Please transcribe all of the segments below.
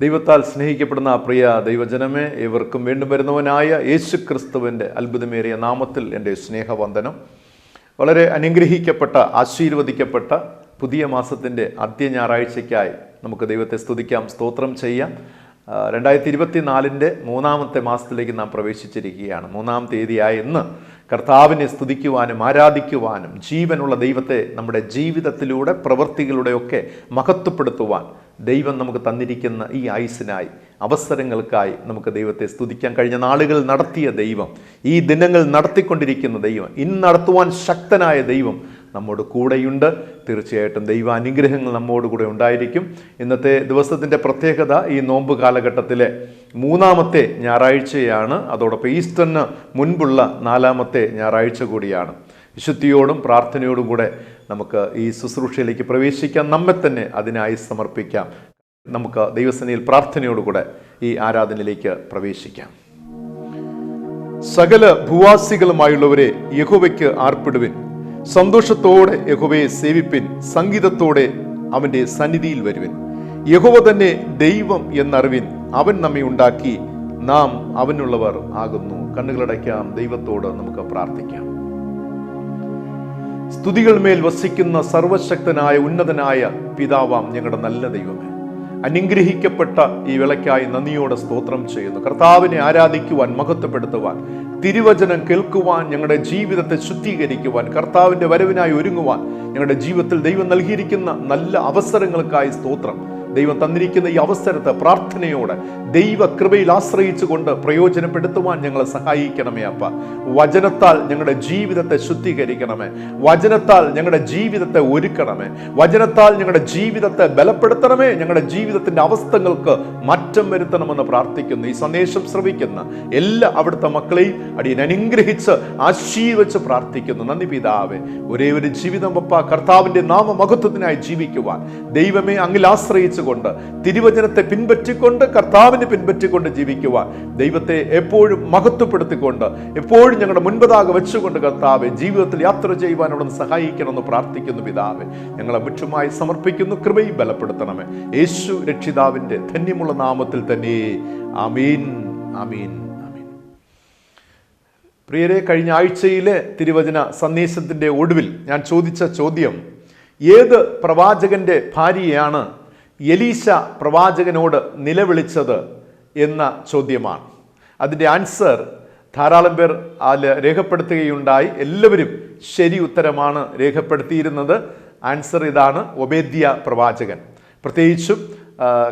ദൈവത്താൽ സ്നേഹിക്കപ്പെടുന്ന പ്രിയ ദൈവജനമേ, ഏവർക്കും വീണ്ടും വരുന്നവനായ യേശു ക്രിസ്തുവിൻ്റെ അത്ഭുതമേറിയ നാമത്തിൽ എൻ്റെ സ്നേഹവന്ദനം. വളരെ അനുഗ്രഹിക്കപ്പെട്ട, ആശീർവദിക്കപ്പെട്ട പുതിയ മാസത്തിൻ്റെ ആദ്യ ഞായറാഴ്ചയ്ക്കായി നമുക്ക് ദൈവത്തെ സ്തുതിക്കാം, സ്തോത്രം ചെയ്യാം. 2024 മൂന്നാമത്തെ മാസത്തിലേക്ക് നാം പ്രവേശിച്ചിരിക്കുകയാണ്. 3-ാം തീയതിയായ ഇന്ന് കർത്താവിനെ സ്തുതിക്കുവാനും ആരാധിക്കുവാനും ജീവനുള്ള ദൈവത്തെ നമ്മുടെ ജീവിതത്തിലൂടെ പ്രവൃത്തികളുടെയൊക്കെ മഹത്വപ്പെടുത്തുവാൻ ദൈവം നമുക്ക് തന്നിരിക്കുന്ന ഈ ആയുസ്സിനായി, അവസരങ്ങൾക്കായി നമുക്ക് ദൈവത്തെ സ്തുതിക്കാൻ. കഴിഞ്ഞ നാളുകൾ നടത്തിയ ദൈവം, ഈ ദിനങ്ങൾ നടത്തിക്കൊണ്ടിരിക്കുന്ന ദൈവം, ഇന്ന് നടത്തുവാൻ ശക്തനായ ദൈവം നമ്മോട് കൂടെയുണ്ട്. തീർച്ചയായിട്ടും ദൈവ അനുഗ്രഹങ്ങൾ നമ്മോട് കൂടെ ഉണ്ടായിരിക്കും. ഇന്നത്തെ ദിവസത്തിൻ്റെ പ്രത്യേകത ഈ നോമ്പ് കാലഘട്ടത്തിലെ 3-ാമത്തെ ഞായറാഴ്ചയാണ്. അതോടൊപ്പം ഈസ്റ്ററിന് മുൻപുള്ള 4-ാമത്തെ ഞായറാഴ്ച കൂടിയാണ്. വിശുദ്ധിയോടും പ്രാർത്ഥനയോടും കൂടെ നമുക്ക് ഈ ശുശ്രൂഷയിലേക്ക് പ്രവേശിക്കാം, നമ്മെ തന്നെ അതിനായി സമർപ്പിക്കാം. നമുക്ക് ദൈവസന്നിധിയിൽ പ്രാർത്ഥനയോടുകൂടെ ഈ ആരാധനയിലേക്ക് പ്രവേശിക്കാം. സകല ഭൂവാസികളുമായുള്ളവരെ യഹോവയ്ക്ക് ആർപ്പിടുവിൻ, സന്തോഷത്തോടെ യഹോവയെ സേവിപ്പിൻ, സംഗീതത്തോടെ അവൻ്റെ സന്നിധിയിൽ വരുവിൻ. യഹോവ തന്നെ ദൈവം എന്നറിവിൻ, അവൻ നമ്മെ ഉണ്ടാക്കി, നാം അവനുള്ളവർ ആകുന്നു. കണ്ണുകളടയ്ക്കാം, ദൈവത്തോട് നമുക്ക് പ്രാർത്ഥിക്കാം. സ്തുതികൾ മേൽ വസിക്കുന്ന സർവശക്തനായ ഉന്നതനായ പിതാവാം ഞങ്ങളുടെ നല്ല ദൈവമേ, അനുഗ്രഹിക്കപ്പെട്ട ഈ വേളയ്ക്കായി നന്ദിയോടെ സ്തോത്രം ചെയ്യുന്നു. കർത്താവിനെ ആരാധിക്കുവാൻ, മഹത്വപ്പെടുത്തുവാൻ, തിരുവചനം കേൾക്കുവാൻ, ഞങ്ങളുടെ ജീവിതത്തെ ശുദ്ധീകരിക്കുവാൻ, കർത്താവിൻ്റെ വരവിനായി ഒരുങ്ങുവാൻ ഞങ്ങളുടെ ജീവിതത്തിൽ ദൈവം നൽകിയിരിക്കുന്ന നല്ല അവസരങ്ങൾക്കായി സ്തോത്രം. ദൈവം തന്നിരിക്കുന്ന ഈ അവസരത്തെ പ്രാർത്ഥനയോടെ ദൈവകൃപയിൽ ആശ്രയിച്ചുകൊണ്ട് പ്രയോജനപ്പെടുത്തുവാൻ ഞങ്ങളെ സഹായിക്കണമേ അപ്പ. വചനത്താൽ ഞങ്ങളുടെ ജീവിതത്തെ ശുദ്ധീകരിക്കണമേ, വചനത്താൽ ഞങ്ങളുടെ ജീവിതത്തെ ഒരുക്കണമേ, വചനത്താൽ ഞങ്ങളുടെ ജീവിതത്തെ ബലപ്പെടുത്തണമേ, ഞങ്ങളുടെ ജീവിതത്തിൻ്റെ അവസ്ഥകൾക്ക് മാറ്റം വരുത്തണമെന്ന് പ്രാർത്ഥിക്കുന്നു. ഈ സന്ദേശം ശ്രവിക്കുന്ന എല്ലാ അവിടുത്തെ മക്കളെയും അടിയൻ അനുഗ്രഹിച്ച് ആശീർവദിച്ച് പ്രാർത്ഥിക്കുന്നു. നന്ദി പിതാവേ. ഒരേ ഒരു ജീവിതം പപ്പ, കർത്താവിൻ്റെ നാമമഹത്വത്തിനായി ജീവിക്കുവാൻ ദൈവമേ അങ്ങിൽ ആശ്രയിച്ച് കൊണ്ട്, തിരുവചനത്തെ പിൻപറ്റിക്കൊണ്ട്, കർത്താവിനെ പിൻപറ്റിക്കൊണ്ട് ജീവിക്കുവാൻ ദൈവത്തെ എപ്പോഴും മഹത്വപ്പെടുത്തിക്കൊണ്ട്, എപ്പോഴും ഞങ്ങളുടെ മുൻപതാകെ വെച്ചുകൊണ്ട് കർത്താവെ ജീവിതത്തിൽ യാത്ര ചെയ്യുവാൻ അവിടുന്ന് സഹായിക്കണമെന്ന് പ്രാർത്ഥിക്കുന്നു പിതാവെ. ഞങ്ങളെ മുറ്റുമായി സമർപ്പിക്കുന്നു, കൃപയും ബലപ്പെടുത്തണമേ. യേശു രക്ഷിതാവിൻ്റെ ധന്യമുള്ള നാമത്തിൽ തന്നെ ആമീൻ, ആമീൻ, ആമീൻ. പ്രിയരെ, കഴിഞ്ഞ ആഴ്ചയിലെ തിരുവചന സന്ദേശത്തിൻ്റെ ഒടുവിൽ ഞാൻ ചോദിച്ച ചോദ്യം, ഏത് പ്രവാചകന്റെ ഭാര്യയാണ് എലീശ പ്രവാചകനോട് നിലവിളിച്ചത് എന്ന ചോദ്യമാണ്. അതിൻ്റെ ആൻസർ ധാരാളം പേർ രേഖപ്പെടുത്തുകയുണ്ടായി. എല്ലാവരും ശരി ഉത്തരമാണ് രേഖപ്പെടുത്തിയിരുന്നത്. ആൻസർ ഇതാണ്, ഒബേദ്യ പ്രവാചകൻ. പ്രത്യേകിച്ചും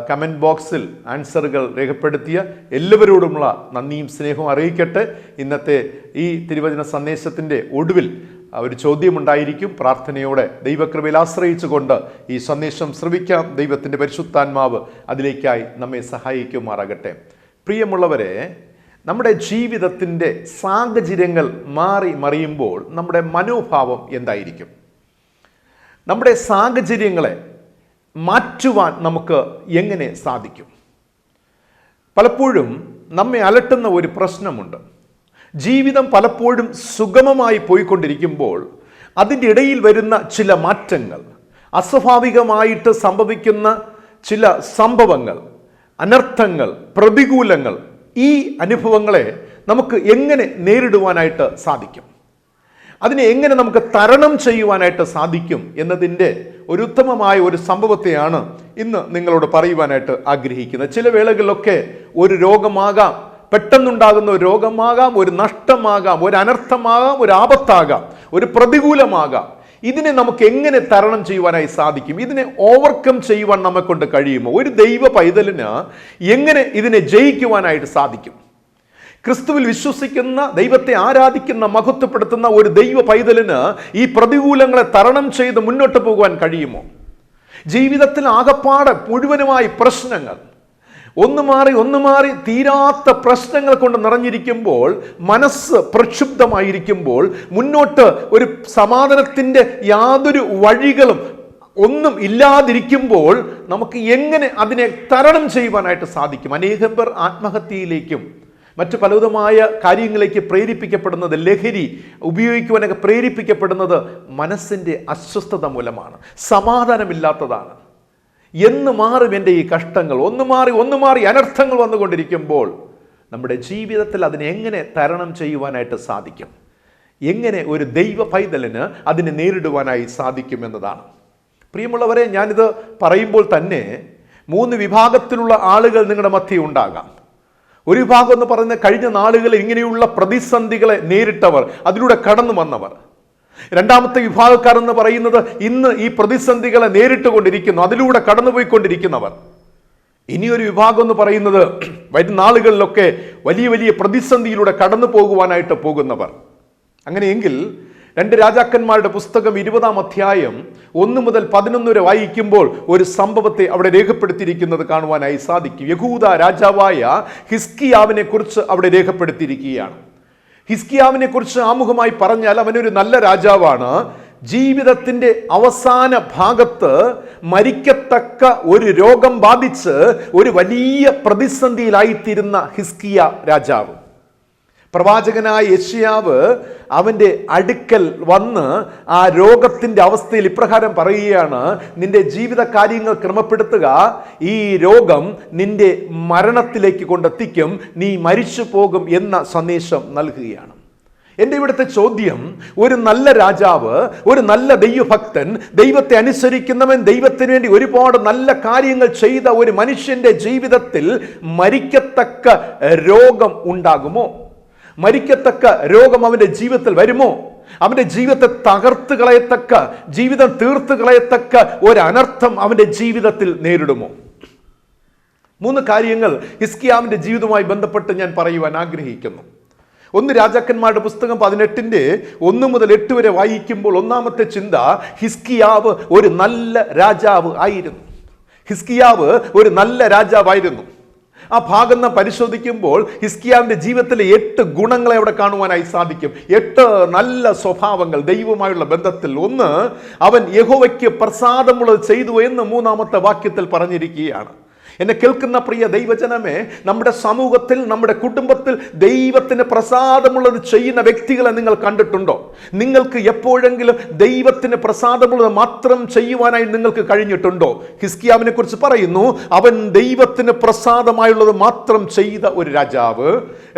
കമൻറ്റ് ബോക്സിൽ ആൻസറുകൾ രേഖപ്പെടുത്തിയ എല്ലാവരോടുമുള്ള നന്ദിയും സ്നേഹവും അറിയിക്കട്ടെ. ഇന്നത്തെ ഈ തിരുവചന സന്ദേശത്തിൻ്റെ ഒടുവിൽ ഒരു ചോദ്യമുണ്ടായിരിക്കും. പ്രാർത്ഥനയോടെ ദൈവകൃപയിൽ ആശ്രയിച്ചുകൊണ്ട് ഈ സന്ദേശം ശ്രവിക്കാം. ദൈവത്തിൻ്റെ പരിശുദ്ധാത്മാവ് അതിലേക്കായി നമ്മെ സഹായിക്കുമാറാകട്ടെ. പ്രിയമുള്ളവരെ, നമ്മുടെ ജീവിതത്തിൻ്റെ സാഹചര്യങ്ങൾ മാറി മറിയുമ്പോൾ നമ്മുടെ മനോഭാവം എന്തായിരിക്കും? നമ്മുടെ സാഹചര്യങ്ങളെ മാറ്റുവാൻ നമുക്ക് എങ്ങനെ സാധിക്കും? പലപ്പോഴും നമ്മെ അലട്ടുന്ന ഒരു പ്രശ്നമുണ്ട്. ജീവിതം പലപ്പോഴും സുഗമമായി പോയിക്കൊണ്ടിരിക്കുമ്പോൾ അതിൻ്റെ ഇടയിൽ വരുന്ന ചില മാറ്റങ്ങൾ, അസ്വാഭാവികമായിട്ട് സംഭവിക്കുന്ന ചില സംഭവങ്ങൾ, അനർത്ഥങ്ങൾ, പ്രതികൂലങ്ങൾ, ഈ അനുഭവങ്ങളെ നമുക്ക് എങ്ങനെ നേരിടുവാനായിട്ട് സാധിക്കും? അതിനെ എങ്ങനെ നമുക്ക് തരണം ചെയ്യുവാനായിട്ട് സാധിക്കും എന്നതിൻ്റെ ഒരു ഉത്തമമായ ഒരു സംഭവത്തെയാണ് ഇന്ന് നിങ്ങളോട് പറയുവാനായിട്ട് ആഗ്രഹിക്കുന്നത്. ചില വേളകളിലൊക്കെ ഒരു രോഗമാകാം, പെട്ടെന്നുണ്ടാകുന്ന ഒരു രോഗമാകാം, ഒരു നഷ്ടമാകാം, ഒരു അനർത്ഥമാകാം, ഒരു ആപത്താകാം, ഒരു പ്രതികൂലമാകാം. ഇതിനെ നമുക്ക് എങ്ങനെ തരണം ചെയ്യുവാനായി സാധിക്കും? ഇതിനെ ഓവർകം ചെയ്യുവാൻ നമ്മെ കൊണ്ട് കഴിയുമോ? ഒരു ദൈവ പൈതലിന് എങ്ങനെ ഇതിനെ ജയിക്കുവാനായിട്ട് സാധിക്കും? ക്രിസ്തുവിൽ വിശ്വസിക്കുന്ന, ദൈവത്തെ ആരാധിക്കുന്ന, മഹത്വപ്പെടുത്തുന്ന ഒരു ദൈവ പൈതലിന് ഈ പ്രതികൂലങ്ങളെ തരണം ചെയ്ത് മുന്നോട്ട് പോകുവാൻ കഴിയുമോ? ജീവിതത്തിൽ ആകപ്പാടെ മുഴുവനുമായി പ്രശ്നങ്ങൾ, ഒന്ന് മാറി തീരാത്ത പ്രശ്നങ്ങൾ കൊണ്ട് നിറഞ്ഞിരിക്കുമ്പോൾ, മനസ്സ് പ്രക്ഷുബ്ധമായിരിക്കുമ്പോൾ, മുന്നോട്ട് ഒരു സമാധാനത്തിൻ്റെ യാതൊരു വഴികളും ഒന്നും ഇല്ലാതിരിക്കുമ്പോൾ നമുക്ക് എങ്ങനെ അതിനെ തരണം ചെയ്യുവാനായിട്ട് സാധിക്കും? അനേകം പേർ ആത്മഹത്യയിലേക്കും മറ്റു പലവിധമായ കാര്യങ്ങളിലേക്ക് പ്രേരിപ്പിക്കപ്പെടുന്നത്, ലഹരി ഉപയോഗിക്കുവാനൊക്കെ പ്രേരിപ്പിക്കപ്പെടുന്നത് മനസ്സിൻ്റെ അസ്വസ്ഥത മൂലമാണ്, സമാധാനമില്ലാത്തതാണ്. എന്ന് മാറും എൻ്റെ ഈ കഷ്ടങ്ങൾ? ഒന്ന് മാറി അനർത്ഥങ്ങൾ വന്നുകൊണ്ടിരിക്കുമ്പോൾ നമ്മുടെ ജീവിതത്തിൽ അതിനെ എങ്ങനെ തരണം ചെയ്യുവാനായിട്ട് സാധിക്കും? എങ്ങനെ ഒരു ദൈവ പൈതലിന് അതിനെ നേരിടുവാനായി സാധിക്കും എന്നതാണ്. പ്രിയമുള്ളവരെ, ഞാനിത് പറയുമ്പോൾ തന്നെ 3 വിഭാഗത്തിലുള്ള ആളുകൾ നിങ്ങളുടെ മധ്യേ ഉണ്ടാകാം. ഒരു വിഭാഗം എന്ന് പറയുന്ന കഴിഞ്ഞ നാളുകളിൽ ഇങ്ങനെയുള്ള പ്രതിസന്ധികളെ നേരിട്ടവർ, അതിലൂടെ കടന്നു വന്നവർ. രണ്ടാമത്തെ വിഭാഗക്കാർ എന്ന് പറയുന്നത് ഇന്ന് ഈ പ്രതിസന്ധികളെ നേരിട്ടുകൊണ്ടിരിക്കുന്നു, അതിലൂടെ കടന്നുപോയിക്കൊണ്ടിരിക്കുന്നവർ. ഇനിയൊരു വിഭാഗം എന്ന് പറയുന്നത് വരും നാളുകളിലൊക്കെ വലിയ വലിയ പ്രതിസന്ധിയിലൂടെ കടന്നു പോകുവാനായിട്ട് പോകുന്നവർ. അങ്ങനെയെങ്കിൽ 2 രാജാക്കന്മാരുടെ പുസ്തകം 20-ാം അധ്യായം 1 മുതൽ 11 വരെ വായിക്കുമ്പോൾ ഒരു സംഭവത്തെ അവിടെ രേഖപ്പെടുത്തിയിരിക്കുന്നത് കാണുവാനായി സാധിക്കും. യഹൂദ രാജാവായ ഹിസ്കിയാവിനെ കുറിച്ച് അവിടെ രേഖപ്പെടുത്തിയിരിക്കുകയാണ്. ഹിസ്കിയാവിനെ കുറിച്ച് ആമുഖമായി പറഞ്ഞാൽ അവനൊരു നല്ല രാജാവാണ്. ജീവിതത്തിന്റെ അവസാന ഭാഗത്ത് മരിക്കത്തക്ക ഒരു രോഗം ബാധിച്ച് ഒരു വലിയ പ്രതിസന്ധിയിലായിത്തീരുന്ന ഹിസ്കിയ രാജാവ്. പ്രവാചകനായ യെശയ്യാവ് അവൻ്റെ അടുക്കൽ വന്ന് ആ രോഗത്തിൻ്റെ അവസ്ഥയിൽ ഇപ്രകാരം പറയുകയാണ്: നിന്റെ ജീവിത കാര്യങ്ങൾ ക്രമപ്പെടുത്തുക, ഈ രോഗം നിന്റെ മരണത്തിലേക്ക് കൊണ്ടെത്തിക്കും, നീ മരിച്ചു പോകും എന്ന സന്ദേശം നൽകുകയാണ്. എൻ്റെ ഇവിടുത്തെ ചോദ്യം, ഒരു നല്ല രാജാവ്, ഒരു നല്ല ദൈവഭക്തൻ, ദൈവത്തെ അനുസരിക്കുന്നവൻ, ദൈവത്തിന് വേണ്ടി ഒരുപാട് നല്ല കാര്യങ്ങൾ ചെയ്ത ഒരു മനുഷ്യന്റെ ജീവിതത്തിൽ മരിക്കത്തക്ക രോഗം ഉണ്ടാകുമോ? മരിക്കത്തക്ക രോഗം അവന്റെ ജീവിതത്തിൽ വരുമോ? അവന്റെ ജീവിതത്തെ തകർത്ത് കളയത്തക്ക, ജീവിതം തീർത്ത് കളയത്തക്ക ഒരു അനർത്ഥം അവന്റെ ജീവിതത്തിൽ നേരിടുമോ? 3 കാര്യങ്ങൾ ഹിസ്കിയാവിന്റെ ജീവിതവുമായി ബന്ധപ്പെട്ട് ഞാൻ പറയുവാൻ ആഗ്രഹിക്കുന്നു. 1 രാജാക്കന്മാരുടെ പുസ്തകം 18-ന്റെ 1 മുതൽ 8 വരെ വായിക്കുമ്പോൾ ഒന്നാമത്തെ ചിന്ത, ഹിസ്കിയാവ് ഒരു നല്ല രാജാവ് ആയിരുന്നു. ഹിസ്കിയാവ് ഒരു നല്ല രാജാവായിരുന്നു. ആ ഭാഗം നാം പരിശോധിക്കുമ്പോൾ ഹിസ്കിയാവിന്റെ ജീവിതത്തിലെ 8 ഗുണങ്ങളെ അവിടെ കാണുവാനായി സാധിക്കും. 8 നല്ല സ്വഭാവങ്ങൾ ദൈവവുമായുള്ള ബന്ധത്തിൽ. 1, അവൻ യഹോവയ്ക്ക് പ്രസാദമുള്ളത് ചെയ്തു എന്ന് 3-ാമത്തെ വാക്യത്തിൽ പറഞ്ഞിരിക്കുകയാണ്. എന്നെ കേൾക്കുന്ന പ്രിയ ദൈവജനമേ, നമ്മുടെ സമൂഹത്തിൽ, നമ്മുടെ കുടുംബത്തിൽ ദൈവത്തിന് പ്രസാദമുള്ളത് ചെയ്യുന്ന വ്യക്തികളെ നിങ്ങൾ കണ്ടിട്ടുണ്ടോ? നിങ്ങൾക്ക് എപ്പോഴെങ്കിലും ദൈവത്തിന് പ്രസാദമുള്ളത് മാത്രം ചെയ്യുവാനായി നിങ്ങൾക്ക് കഴിഞ്ഞിട്ടുണ്ടോ? ഹിസ്കിയാവിനെ കുറിച്ച് പറയുന്നു, അവൻ ദൈവത്തിന് പ്രസാദമായുള്ളത് മാത്രം ചെയ്ത ഒരു രാജാവ്.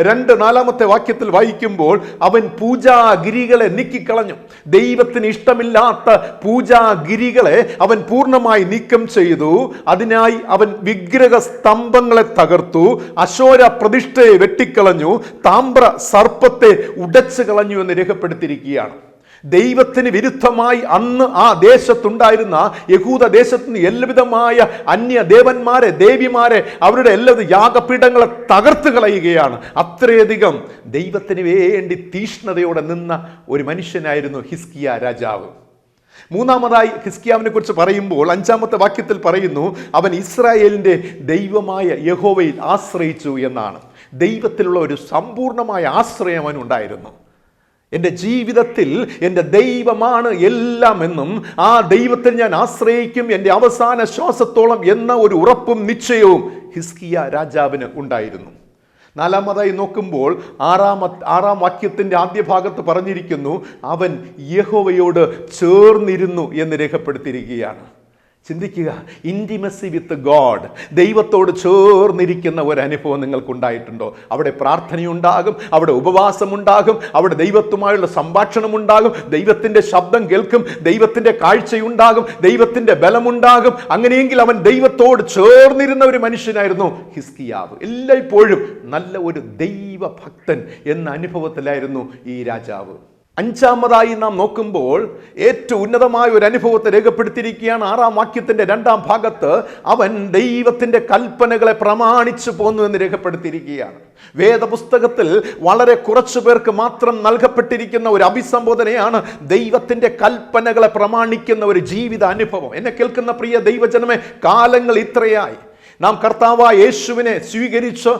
4-ാമത്തെ വാക്യത്തിൽ വായിക്കുമ്പോൾ അവൻ പൂജാഗിരികളെ നീക്കിക്കളഞ്ഞു. ദൈവത്തിന് ഇഷ്ടമില്ലാത്ത പൂജാഗിരികളെ അവൻ പൂർണ്ണമായി നീക്കം ചെയ്തു. അതിനായി അവൻ വിഗ്രഹ സ്തംഭങ്ങളെ തകർത്തു, അശോര പ്രതിഷ്ഠയെ വെട്ടിക്കളഞ്ഞു, താമ്ര സർപ്പത്തെ ഉടച്ചു കളഞ്ഞു എന്ന് രേഖപ്പെടുത്തിയിരിക്കുകയാണ്. ദൈവത്തിന് വിരുദ്ധമായി അന്ന് ആ ദേശത്തുണ്ടായിരുന്ന യഹൂദ ദേശത്തിന് എല്ലാവിധമായ അന്യ ദേവന്മാരെ, ദേവിമാരെ, അവരുടെ എല്ലാ യാഗപീഠങ്ങളെ തകർത്ത് കളയുകയാണ്. അത്രയധികം ദൈവത്തിന് വേണ്ടി തീഷ്ണതയോടെ നിന്ന ഒരു മനുഷ്യനായിരുന്നു ഹിസ്കിയ രാജാവ്. 3-ാമതായി ഹിസ്കിയാവിനെ കുറിച്ച് പറയുമ്പോൾ 5-ാമത്തെ വാക്യത്തിൽ പറയുന്നു, അവൻ ഇസ്രായേലിന്റെ ദൈവമായ യഹോവയിൽ ആശ്രയിച്ചു എന്നാണ്. ദൈവത്തിലുള്ള ഒരു സമ്പൂർണമായ ആശ്രയം അവനുണ്ടായിരുന്നു. എൻ്റെ ജീവിതത്തിൽ എൻ്റെ ദൈവമാണ് എല്ലാം എന്നും ആ ദൈവത്തിൽ ഞാൻ ആശ്രയിക്കും എൻ്റെ അവസാന ശ്വാസത്തോളം എന്ന ഒരു ഉറപ്പും നിശ്ചയവും ഹിസ്കിയ രാജാവിന് ഉണ്ടായിരുന്നു. 4-ാമതായി നോക്കുമ്പോൾ 6-ാം വാക്യത്തിന്റെ ആദ്യ ഭാഗത്ത് പറഞ്ഞിരിക്കുന്നു, അവൻ യഹോവയോട് ചേർന്നിരുന്നു എന്ന് രേഖപ്പെടുത്തിയിരിക്കുകയാണ്. ചിന്തിക്കുക, ഇൻറ്റിമസി വിത്ത് ഗോഡ്, ദൈവത്തോട് ചേർന്നിരിക്കുന്ന ഒരു അനുഭവം നിങ്ങൾക്കുണ്ടായിട്ടുണ്ടോ? അവിടെ പ്രാർത്ഥനയുണ്ടാകും, അവിടെ ഉപവാസമുണ്ടാകും, അവിടെ ദൈവത്തുമായുള്ള സംഭാഷണമുണ്ടാകും, ദൈവത്തിൻ്റെ ശബ്ദം കേൾക്കും, ദൈവത്തിൻ്റെ കാഴ്ചയുണ്ടാകും, ദൈവത്തിൻ്റെ ബലമുണ്ടാകും. അങ്ങനെയെങ്കിൽ അവൻ ദൈവത്തോട് ചേർന്നിരുന്ന ഒരു മനുഷ്യനായിരുന്നു ഹിസ്കിയാവ്. എല്ലായ്പ്പോഴും നല്ല ഒരു ദൈവഭക്തൻ എന്ന അനുഭവത്തിലായിരുന്നു ഈ രാജാവ്. 5-ാമതായി നാം നോക്കുമ്പോൾ ഏറ്റവും ഉന്നതമായ ഒരു അനുഭവത്തെ രേഖപ്പെടുത്തിയിരിക്കുകയാണ്. 6-ാം വാക്യത്തിന്റെ 2-ാം ഭാഗത്ത് അവൻ ദൈവത്തിന്റെ കൽപ്പനകളെ പ്രമാണിച്ചു പോന്നു എന്ന് രേഖപ്പെടുത്തിയിരിക്കുകയാണ്. വേദപുസ്തകത്തിൽ വളരെ കുറച്ചു പേർക്ക് മാത്രം നൽകപ്പെട്ടിരിക്കുന്ന ഒരു അഭിസംബോധനയാണ് ദൈവത്തിന്റെ കൽപ്പനകളെ പ്രമാണിക്കുന്ന ഒരു ജീവിത അനുഭവം. എന്നെ കേൾക്കുന്ന പ്രിയ ദൈവജനമേ, കാലങ്ങൾ ഇത്രയായി നാം കർത്താവായ യേശുവിനെ സ്വീകരിച്ച്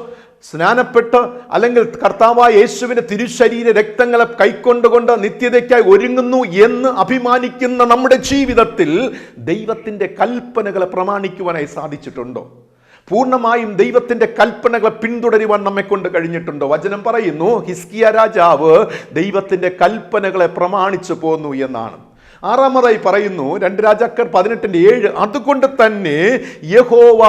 സ്നാനപ്പെട്ട്, അല്ലെങ്കിൽ കർത്താവായ യേശുവിന്റെ തിരുശരീര രക്തങ്ങളെ കൈക്കൊണ്ടുകൊണ്ട് നിത്യതയ്ക്കായി ഒരുങ്ങുന്നു എന്ന് അഭിമാനിക്കുന്ന നമ്മുടെ ജീവിതത്തിൽ ദൈവത്തിന്റെ കൽപ്പനകളെ പ്രമാണിക്കുവാനായി സാധിച്ചിട്ടുണ്ടോ? പൂർണ്ണമായും ദൈവത്തിന്റെ കൽപ്പനകളെ പിന്തുടരുവാൻ നമ്മെ കൊണ്ട് കഴിഞ്ഞിട്ടുണ്ടോ? വചനം പറയുന്നു, ഹിസ്കിയ രാജാവ് ദൈവത്തിന്റെ കൽപ്പനകളെ പ്രമാണിച്ചു പോന്നു എന്നാണ്. ആറാമതായി പറയുന്നു 2 രാജാക്കർ 18:7, അതുകൊണ്ട് തന്നെ യഹോവ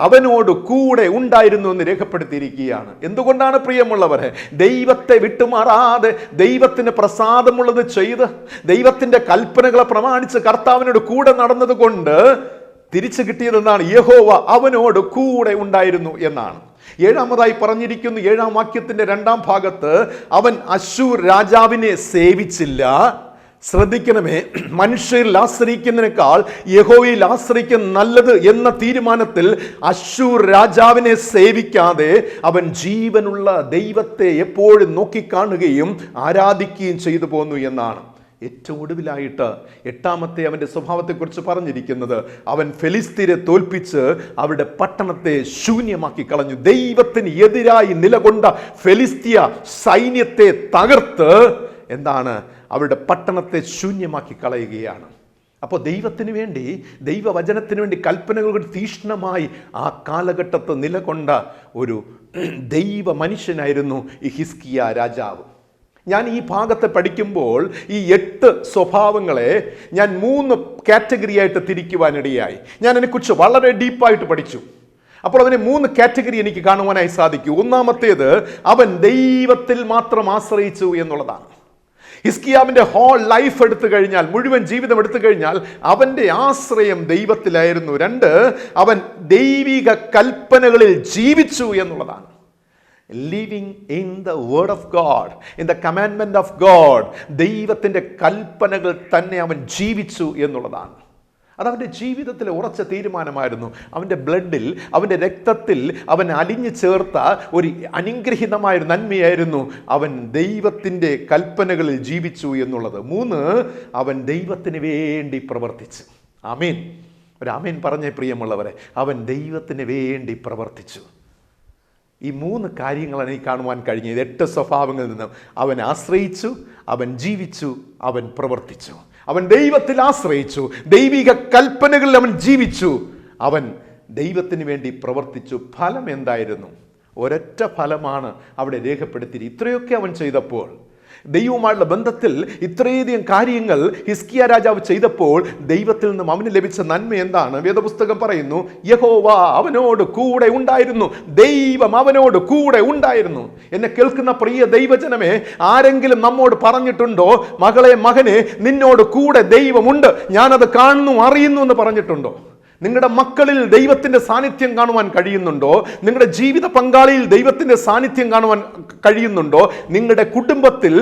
അവനോട് കൂടെ ഉണ്ടായിരുന്നു എന്ന് രേഖപ്പെടുത്തിയിരിക്കുകയാണ്. എന്തുകൊണ്ടാണ് പ്രിയമുള്ളവരെ? ദൈവത്തെ വിട്ടുമാറാതെ ദൈവത്തിന് പ്രസാദമുള്ളത് ചെയ്ത് ദൈവത്തിന്റെ കൽപ്പനകളെ പ്രമാണിച്ച് കർത്താവിനോട് കൂടെ നടന്നത് കൊണ്ട് തിരിച്ചു കിട്ടിയതെന്നാണ്. യഹോവ അവനോട് കൂടെ ഉണ്ടായിരുന്നു എന്നാണ്. 7-ാമതായി പറഞ്ഞിരിക്കുന്നു 7-ാം വാക്യത്തിന്റെ 2-ാം ഭാഗത്ത്, അവൻ അശ്ശൂർ രാജാവിനെ സേവിച്ചില്ല. ശ്രദ്ധിക്കണമേ, മനുഷ്യരിൽ ആശ്രയിക്കുന്നതിനേക്കാൾ യഹോവയിൽ ആശ്രയിക്കുന്ന നല്ലത് എന്ന തീരുമാനത്തിൽ അശ്ശൂർ രാജാവിനെ സേവിക്കാതെ അവൻ ജീവനുള്ള ദൈവത്തെ എപ്പോഴും നോക്കിക്കാണുകയും ആരാധിക്കുകയും ചെയ്തു പോന്നു എന്നാണ്. ഏറ്റവും ഒടുവിലായിട്ട് 8-ാമത്തെ അവൻ്റെ സ്വഭാവത്തെക്കുറിച്ച് പറഞ്ഞിരിക്കുന്നത്, അവൻ ഫെലിസ്ത്യരെ തോൽപ്പിച്ച് അവരുടെ പട്ടണത്തെ ശൂന്യമാക്കി കളഞ്ഞു. ദൈവത്തിന് എതിരായി നിലകൊണ്ട ഫെലിസ്ത്യ സൈന്യത്തെ തകർത്ത് എന്താണ് അവരുടെ പട്ടണത്തെ ശൂന്യമാക്കി കളയുകയാണ്. അപ്പോൾ ദൈവത്തിന് വേണ്ടി, ദൈവവചനത്തിന് വേണ്ടി കൽപ്പനകൾ തീഷ്ണമായി ആ കാലഘട്ടത്ത് നിലകൊണ്ട ഒരു ദൈവ മനുഷ്യനായിരുന്നു ഈ ഹിസ്കിയ രാജാവ്. ഞാൻ ഈ ഭാഗത്തെ പഠിക്കുമ്പോൾ ഈ 8 സ്വഭാവങ്ങളെ ഞാൻ 3 കാറ്റഗറിയായിട്ട് തിരിക്കുവാനിടയായി. ഞാൻ അതിനെക്കുറിച്ച് വളരെ ഡീപ്പായിട്ട് പഠിച്ചു. അപ്പോൾ അതിനെ 3 കാറ്റഗറി എനിക്ക് കാണുവാനായി സാധിക്കും. ഒന്നാമത്തേത്, അവൻ ദൈവത്തിൽ മാത്രം ആശ്രയിച്ചു എന്നുള്ളതാണ്. ഹിസ്കിയാവിൻ്റെ ഹോൾ ലൈഫ് എടുത്തു കഴിഞ്ഞാൽ, മുഴുവൻ ജീവിതം എടുത്തു കഴിഞ്ഞാൽ അവൻ്റെ ആശ്രയം ദൈവത്തിലായിരുന്നു. 2, അവൻ ദൈവിക കൽപ്പനകളിൽ ജീവിച്ചു എന്നുള്ളതാണ്. Living in the word of God, in the commandment of God, ദൈവത്തിൻ്റെ കൽപ്പനകൾ തന്നെ അവൻ ജീവിച്ചു എന്നുള്ളതാണ്. അതവൻ്റെ ജീവിതത്തിലെ ഉറച്ച തീരുമാനമായിരുന്നു. അവൻ്റെ ബ്ലഡിൽ, അവൻ്റെ രക്തത്തിൽ അവൻ അലിഞ്ഞു ചേർത്ത ഒരു അനുഗ്രഹീതമായൊരു നന്മയായിരുന്നു അവൻ ദൈവത്തിൻ്റെ കൽപ്പനകളിൽ ജീവിച്ചു എന്നുള്ളത്. 3, അവൻ ദൈവത്തിന് വേണ്ടി പ്രവർത്തിച്ചു. ആമേൻ. ഒരു ആമേൻ പറഞ്ഞേ പ്രിയമുള്ളവരെ. അവൻ ദൈവത്തിന് വേണ്ടി പ്രവർത്തിച്ചു. ഈ 3 കാര്യങ്ങളാണ് എനിക്ക് കാണുവാൻ കഴിഞ്ഞത്. 8 സ്വഭാവങ്ങളിൽ നിന്നും അവൻ ആശ്രയിച്ചു, അവൻ ജീവിച്ചു, അവൻ പ്രവർത്തിച്ചു. അവൻ ദൈവത്തിൽ ആശ്രയിച്ചു, ദൈവിക കൽപ്പനകളിൽ അവൻ ജീവിച്ചു, അവൻ ദൈവത്തിന് വേണ്ടി പ്രവർത്തിച്ചു. ഫലം എന്തായിരുന്നു? ഒരൊറ്റ ഫലമാണ് അവിടെ രേഖപ്പെടുത്തി. ഇത്രയൊക്കെ അവൻ ചെയ്തപ്പോൾ, ദൈവവുമായുള്ള ബന്ധത്തിൽ ഇത്രയധികം കാര്യങ്ങൾ ഹിസ്കിയ രാജാവ് ചെയ്തപ്പോൾ ദൈവത്തിൽ നിന്നും അവന് ലഭിച്ച നന്മ എന്താണ്? വേദപുസ്തകം പറയുന്നു, യഹോവ അവനോട് കൂടെ ഉണ്ടായിരുന്നു. ദൈവം അവനോട് കൂടെ ഉണ്ടായിരുന്നു. എന്നെ കേൾക്കുന്ന പ്രിയ ദൈവജനമേ, ആരെങ്കിലും നമ്മോട് പറഞ്ഞിട്ടുണ്ടോ, മകളെ, മകനെ, നിന്നോട് കൂടെ ദൈവമുണ്ട്, ഞാനത് കാണുന്നു, അറിയുന്നു എന്ന് പറഞ്ഞിട്ടുണ്ടോ? നിങ്ങളുടെ മക്കളിൽ ദൈവത്തിൻ്റെ സാന്നിധ്യം കാണുവാൻ കഴിയുന്നുണ്ടോ? നിങ്ങളുടെ ജീവിത പങ്കാളിയിൽ ദൈവത്തിൻ്റെ സാന്നിധ്യം കാണുവാൻ കഴിയുന്നുണ്ടോ? നിങ്ങളുടെ കുടുംബത്തിൽ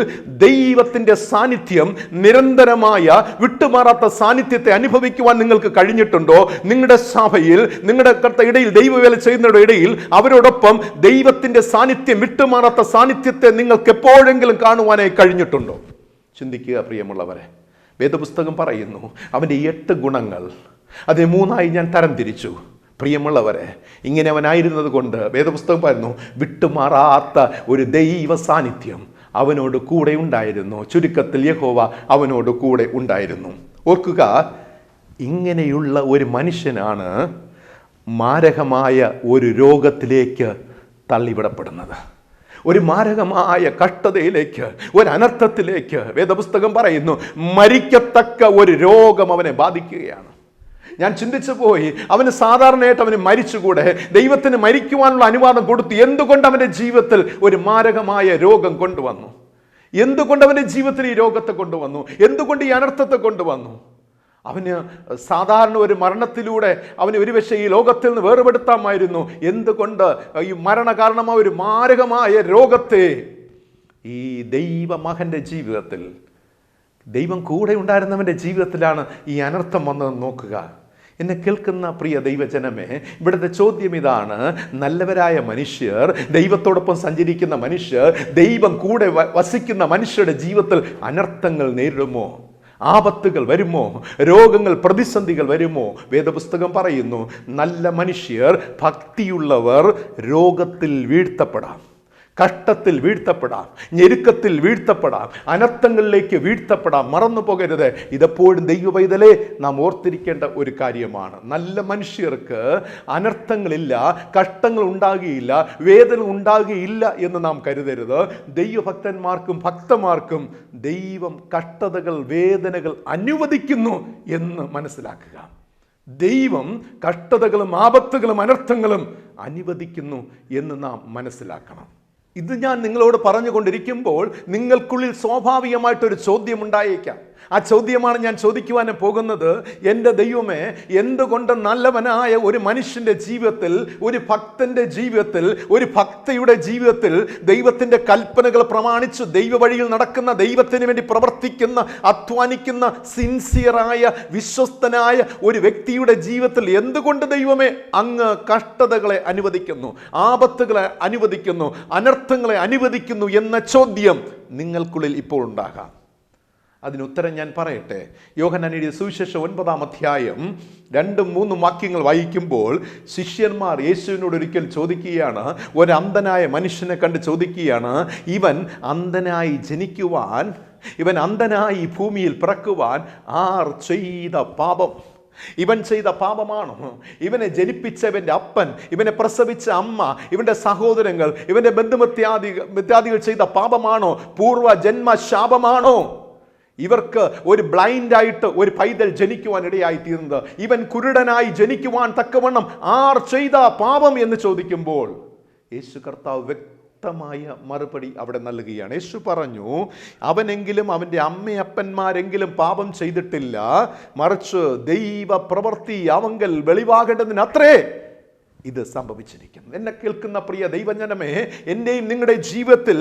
ദൈവത്തിൻ്റെ സാന്നിധ്യം, നിരന്തരമായ വിട്ടുമാറാത്ത സാന്നിധ്യത്തെ അനുഭവിക്കുവാൻ നിങ്ങൾക്ക് കഴിഞ്ഞിട്ടുണ്ടോ? നിങ്ങളുടെ സഭയിൽ, നിങ്ങളുടെ ഇടയിൽ, ദൈവവേല ചെയ്യുന്നവരുടെ ഇടയിൽ അവരോടൊപ്പം ദൈവത്തിൻ്റെ സാന്നിധ്യം, വിട്ടുമാറാത്ത സാന്നിധ്യത്തെ നിങ്ങൾക്ക് എപ്പോഴെങ്കിലും കാണുവാനായി കഴിഞ്ഞിട്ടുണ്ടോ? ചിന്തിക്കുക പ്രിയമുള്ളവരെ. വേദപുസ്തകം പറയുന്നു അവൻ്റെ 8 ഗുണങ്ങൾ, അതിനെ 3ആയി ഞാൻ തരംതിരിച്ചു. പ്രിയമുള്ളവരെ, ഇങ്ങനെ അവനായിരുന്നത് കൊണ്ട് വേദപുസ്തകം പറയുന്നു, വിട്ടുമാറാത്ത ഒരു ദൈവ സാന്നിധ്യം അവനോട് കൂടെ ഉണ്ടായിരുന്നു. ചുരുക്കത്തിൽ യഹോവ അവനോട് കൂടെ ഉണ്ടായിരുന്നു. ഓർക്കുക, ഇങ്ങനെയുള്ള ഒരു മനുഷ്യനാണ് മാരകമായ ഒരു രോഗത്തിലേക്ക് തള്ളിവിടപ്പെടുന്നത്. ഒരു മാരകമായ കഷ്ടതയിലേക്ക്, ഒരു അനർത്ഥത്തിലേക്ക്. വേദപുസ്തകം പറയുന്നു മരിക്കത്തക്ക ഒരു രോഗം അവനെ ബാധിക്കുകയാണ്. ഞാൻ ചിന്തിച്ചു പോയി, അവന് സാധാരണയായിട്ട് അവന് മരിച്ചുകൂടെ? ദൈവത്തിന് മരിക്കുവാനുള്ള അനുവാദം കൊടുത്തു. എന്തുകൊണ്ട് അവൻ്റെ ജീവിതത്തിൽ ഒരു മാരകമായ രോഗം കൊണ്ടുവന്നു? എന്തുകൊണ്ട് അവൻ്റെ ജീവിതത്തിൽ ഈ രോഗത്തെ കൊണ്ടുവന്നു? എന്തുകൊണ്ട് ഈ അനർത്ഥത്തെ കൊണ്ടുവന്നു? അവന് സാധാരണ ഒരു മരണത്തിലൂടെ അവന് ഒരുപക്ഷെ ഈ ലോകത്തിൽ നിന്ന് വേർപെടുത്താമായിരുന്നു. എന്തുകൊണ്ട് ഈ മരണ കാരണമായ ഒരു മാരകമായ രോഗത്തെ ഈ ദൈവമകൻ്റെ ജീവിതത്തിൽ, ദൈവം കൂടെ ഉണ്ടായിരുന്നവൻ്റെ ജീവിതത്തിലാണ് ഈ അനർത്ഥം വന്നതെന്ന് നോക്കുക. എന്നെ കേൾക്കുന്ന പ്രിയ ദൈവജനമേ, ഇവിടുത്തെ ചോദ്യം ഇതാണ്: നല്ലവരായ മനുഷ്യർ, ദൈവത്തോടൊപ്പം സഞ്ചരിക്കുന്ന മനുഷ്യർ, ദൈവം കൂടെ വസിക്കുന്ന മനുഷ്യരുടെ ജീവിതത്തിൽ അനർത്ഥങ്ങൾ നേരിടുമോ? ആപത്തുകൾ വരുമോ? രോഗങ്ങൾ, പ്രതിസന്ധികൾ വരുമോ? വേദപുസ്തകം പറയുന്നു നല്ല മനുഷ്യർ, ഭക്തിയുള്ളവർ രോഗത്തിൽ വീഴ്ത്തപ്പെടാം. കഷ്ടത്തിൽ വീഴ്ത്തപ്പെടാം, ഞെരുക്കത്തിൽ വീഴ്ത്തപ്പെടാം, അനർത്ഥങ്ങളിലേക്ക് വീഴ്ത്തപ്പെടാം. മറന്നു പോകരുത്. ഇതെപ്പോഴും ദൈവ പൈതലേ നാം ഓർത്തിരിക്കേണ്ട ഒരു കാര്യമാണ്. നല്ല മനുഷ്യർക്ക് അനർത്ഥങ്ങളില്ല, കഷ്ടങ്ങൾ ഉണ്ടാകുകയില്ല, വേദന ഉണ്ടാകുകയില്ല എന്ന് നാം കരുതരുത്. ദൈവഭക്തന്മാർക്കും ഭക്തന്മാർക്കും ദൈവം കഷ്ടതകൾ, വേദനകൾ അനുവദിക്കുന്നു എന്ന് മനസ്സിലാക്കുക. ദൈവം കഷ്ടതകളും ആപത്തുകളും അനർത്ഥങ്ങളും അനുവദിക്കുന്നു എന്ന് നാം മനസ്സിലാക്കണം. ഇത് ഞാൻ നിങ്ങളോട് പറഞ്ഞുകൊണ്ടിരിക്കുമ്പോൾ നിങ്ങൾക്കുള്ളിൽ സ്വാഭാവികമായിട്ടൊരു ചോദ്യം ഉണ്ടായേക്കാം. ആ ചോദ്യമാണ് ഞാൻ ചോദിക്കുവാൻ പോകുന്നത്. എൻ്റെ ദൈവമേ, എന്തുകൊണ്ട് നല്ലവനായ ഒരു മനുഷ്യൻ്റെ ജീവിതത്തിൽ, ഒരു ഭക്തൻ്റെ ജീവിതത്തിൽ, ഒരു ഭക്തയുടെ ജീവിതത്തിൽ ദൈവത്തിൻ്റെ കൽപ്പനകൾ പ്രമാണിച്ച് ദൈവ വഴിയിൽ നടക്കുന്ന, ദൈവത്തിന് വേണ്ടി പ്രവർത്തിക്കുന്ന, അധ്വാനിക്കുന്ന, സിൻസിയറായ, വിശ്വസ്തനായ ഒരു വ്യക്തിയുടെ ജീവിതത്തിൽ എന്തുകൊണ്ട് ദൈവമേ അങ്ങ് കഷ്ടതകളെ അനുവദിക്കുന്നു, ആപത്തുകളെ അനുവദിക്കുന്നു, അനർത്ഥങ്ങളെ അനുവദിക്കുന്നു എന്ന ചോദ്യം നിങ്ങൾക്കുള്ളിൽ ഇപ്പോൾ ഉണ്ടാകാം. അതിനുത്തരം ഞാൻ പറയട്ടെ. യോഹന്നാൻ എഴുതിയ സുവിശേഷം 9-ാം അധ്യായം 2-3 വാക്യങ്ങൾ വായിക്കുമ്പോൾ ശിഷ്യന്മാർ യേശുവിനോട് ഒരിക്കൽ ചോദിക്കുകയാണ്, ഒരു അന്ധനായ മനുഷ്യനെ കണ്ട് ചോദിക്കുകയാണ്, ഇവൻ അന്ധനായി ജനിക്കുവാൻ, ഇവൻ അന്ധനായി ഭൂമിയിൽ പിറക്കുവാൻ ആർ ചെയ്ത പാപം? ഇവൻ ചെയ്ത പാപമാണോ? ഇവനെ ജനിപ്പിച്ചവൻ്റെ അപ്പൻ, ഇവനെ പ്രസവിച്ച അമ്മ, ഇവൻ്റെ സഹോദരങ്ങൾ, ഇവൻ്റെ ബന്ധുമിത്യാദികൾ ചെയ്ത പാപമാണോ? പൂർവ്വ ജന്മ ശാപമാണോ ഇവർക്ക് ഒരു ബ്ലൈൻഡായിട്ട് ഒരു പൈതൽ ജനിക്കുവാൻ ഇടയായി തീർന്നത്? ഇവൻ കുരുടനായി ജനിക്കുവാൻ തക്കവണ്ണം ആർ ചെയ്ത പാപം എന്ന് ചോദിക്കുമ്പോൾ യേശു കർത്താവ് വ്യക്തമായ മറുപടി അവിടെ നൽകുകയാണ്. യേശു പറഞ്ഞു, അവനെങ്കിലും അവൻ്റെ അമ്മയപ്പന്മാരെങ്കിലും പാപം ചെയ്തിട്ടില്ല, മറിച്ച് ദൈവ പ്രവൃത്തി അവങ്കൽ വെളിവാകേണ്ടതിനത്രേ ഇത് സംഭവിച്ചിരിക്കുന്നു. എന്നെ കേൾക്കുന്ന പ്രിയ ദൈവജനമേ, എൻ്റെയും നിങ്ങളുടെ ജീവിതത്തിൽ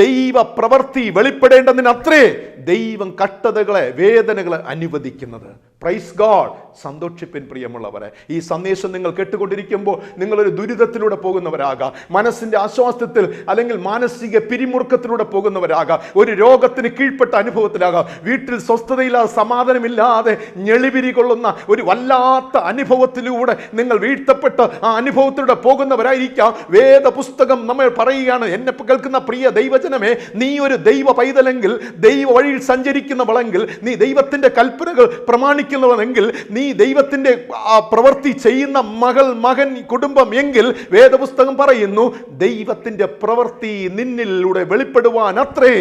ദൈവ പ്രവൃത്തി വെളിപ്പെടേണ്ടതിനത്രേ ദൈവം കഷ്ടതകളെ, വേദനകളെ അനുവദിക്കുന്നത്. Praise God. സന്തോഷിപ്പിൻ പ്രിയമുള്ളവരെ. ഈ സന്ദേശം നിങ്ങൾ കേട്ടുകൊണ്ടിരിക്കുമ്പോൾ നിങ്ങളൊരു ദുരിതത്തിലൂടെ പോകുന്നവരാകാം, മനസ്സിൻ്റെ അസ്വാസ്ഥ്യത്തിൽ അല്ലെങ്കിൽ മാനസിക പിരിമുറുക്കത്തിലൂടെ പോകുന്നവരാകാം, ഒരു രോഗത്തിന് കീഴ്പ്പെട്ട അനുഭവത്തിലാകാം, വീട്ടിൽ സ്വസ്ഥതയില്ലാതെ സമാധാനമില്ലാതെ ഞെളിവിരി കൊള്ളുന്ന ഒരു വല്ലാത്ത അനുഭവത്തിലൂടെ നിങ്ങൾ വീഴ്ത്തപ്പെട്ട് ആ അനുഭവത്തിലൂടെ പോകുന്നവരായിരിക്കാം. വേദപുസ്തകം നമ്മൾ പറയുകയാണ്, എന്നെ കേൾക്കുന്ന പ്രിയ ദൈവജനമേ, നീ ഒരു ദൈവ പൈതലെങ്കിൽ, ദൈവ വഴിയിൽ സഞ്ചരിക്കുന്നവളെങ്കിൽ, നീ ദൈവത്തിൻ്റെ കൽപ്പനകൾ പ്രമാണിക്കുന്നവനെങ്കിൽ, നീ ദൈവത്തിൻ്റെ പ്രവൃത്തി ചെയ്യുന്ന മകൾ, മകൻ, കുടുംബം എങ്കിൽ വേദപുസ്തകം പറയുന്നു, ദൈവത്തിൻ്റെ പ്രവൃത്തി നിന്നിലൂടെ വെളിപ്പെടുവാൻ അത്രേ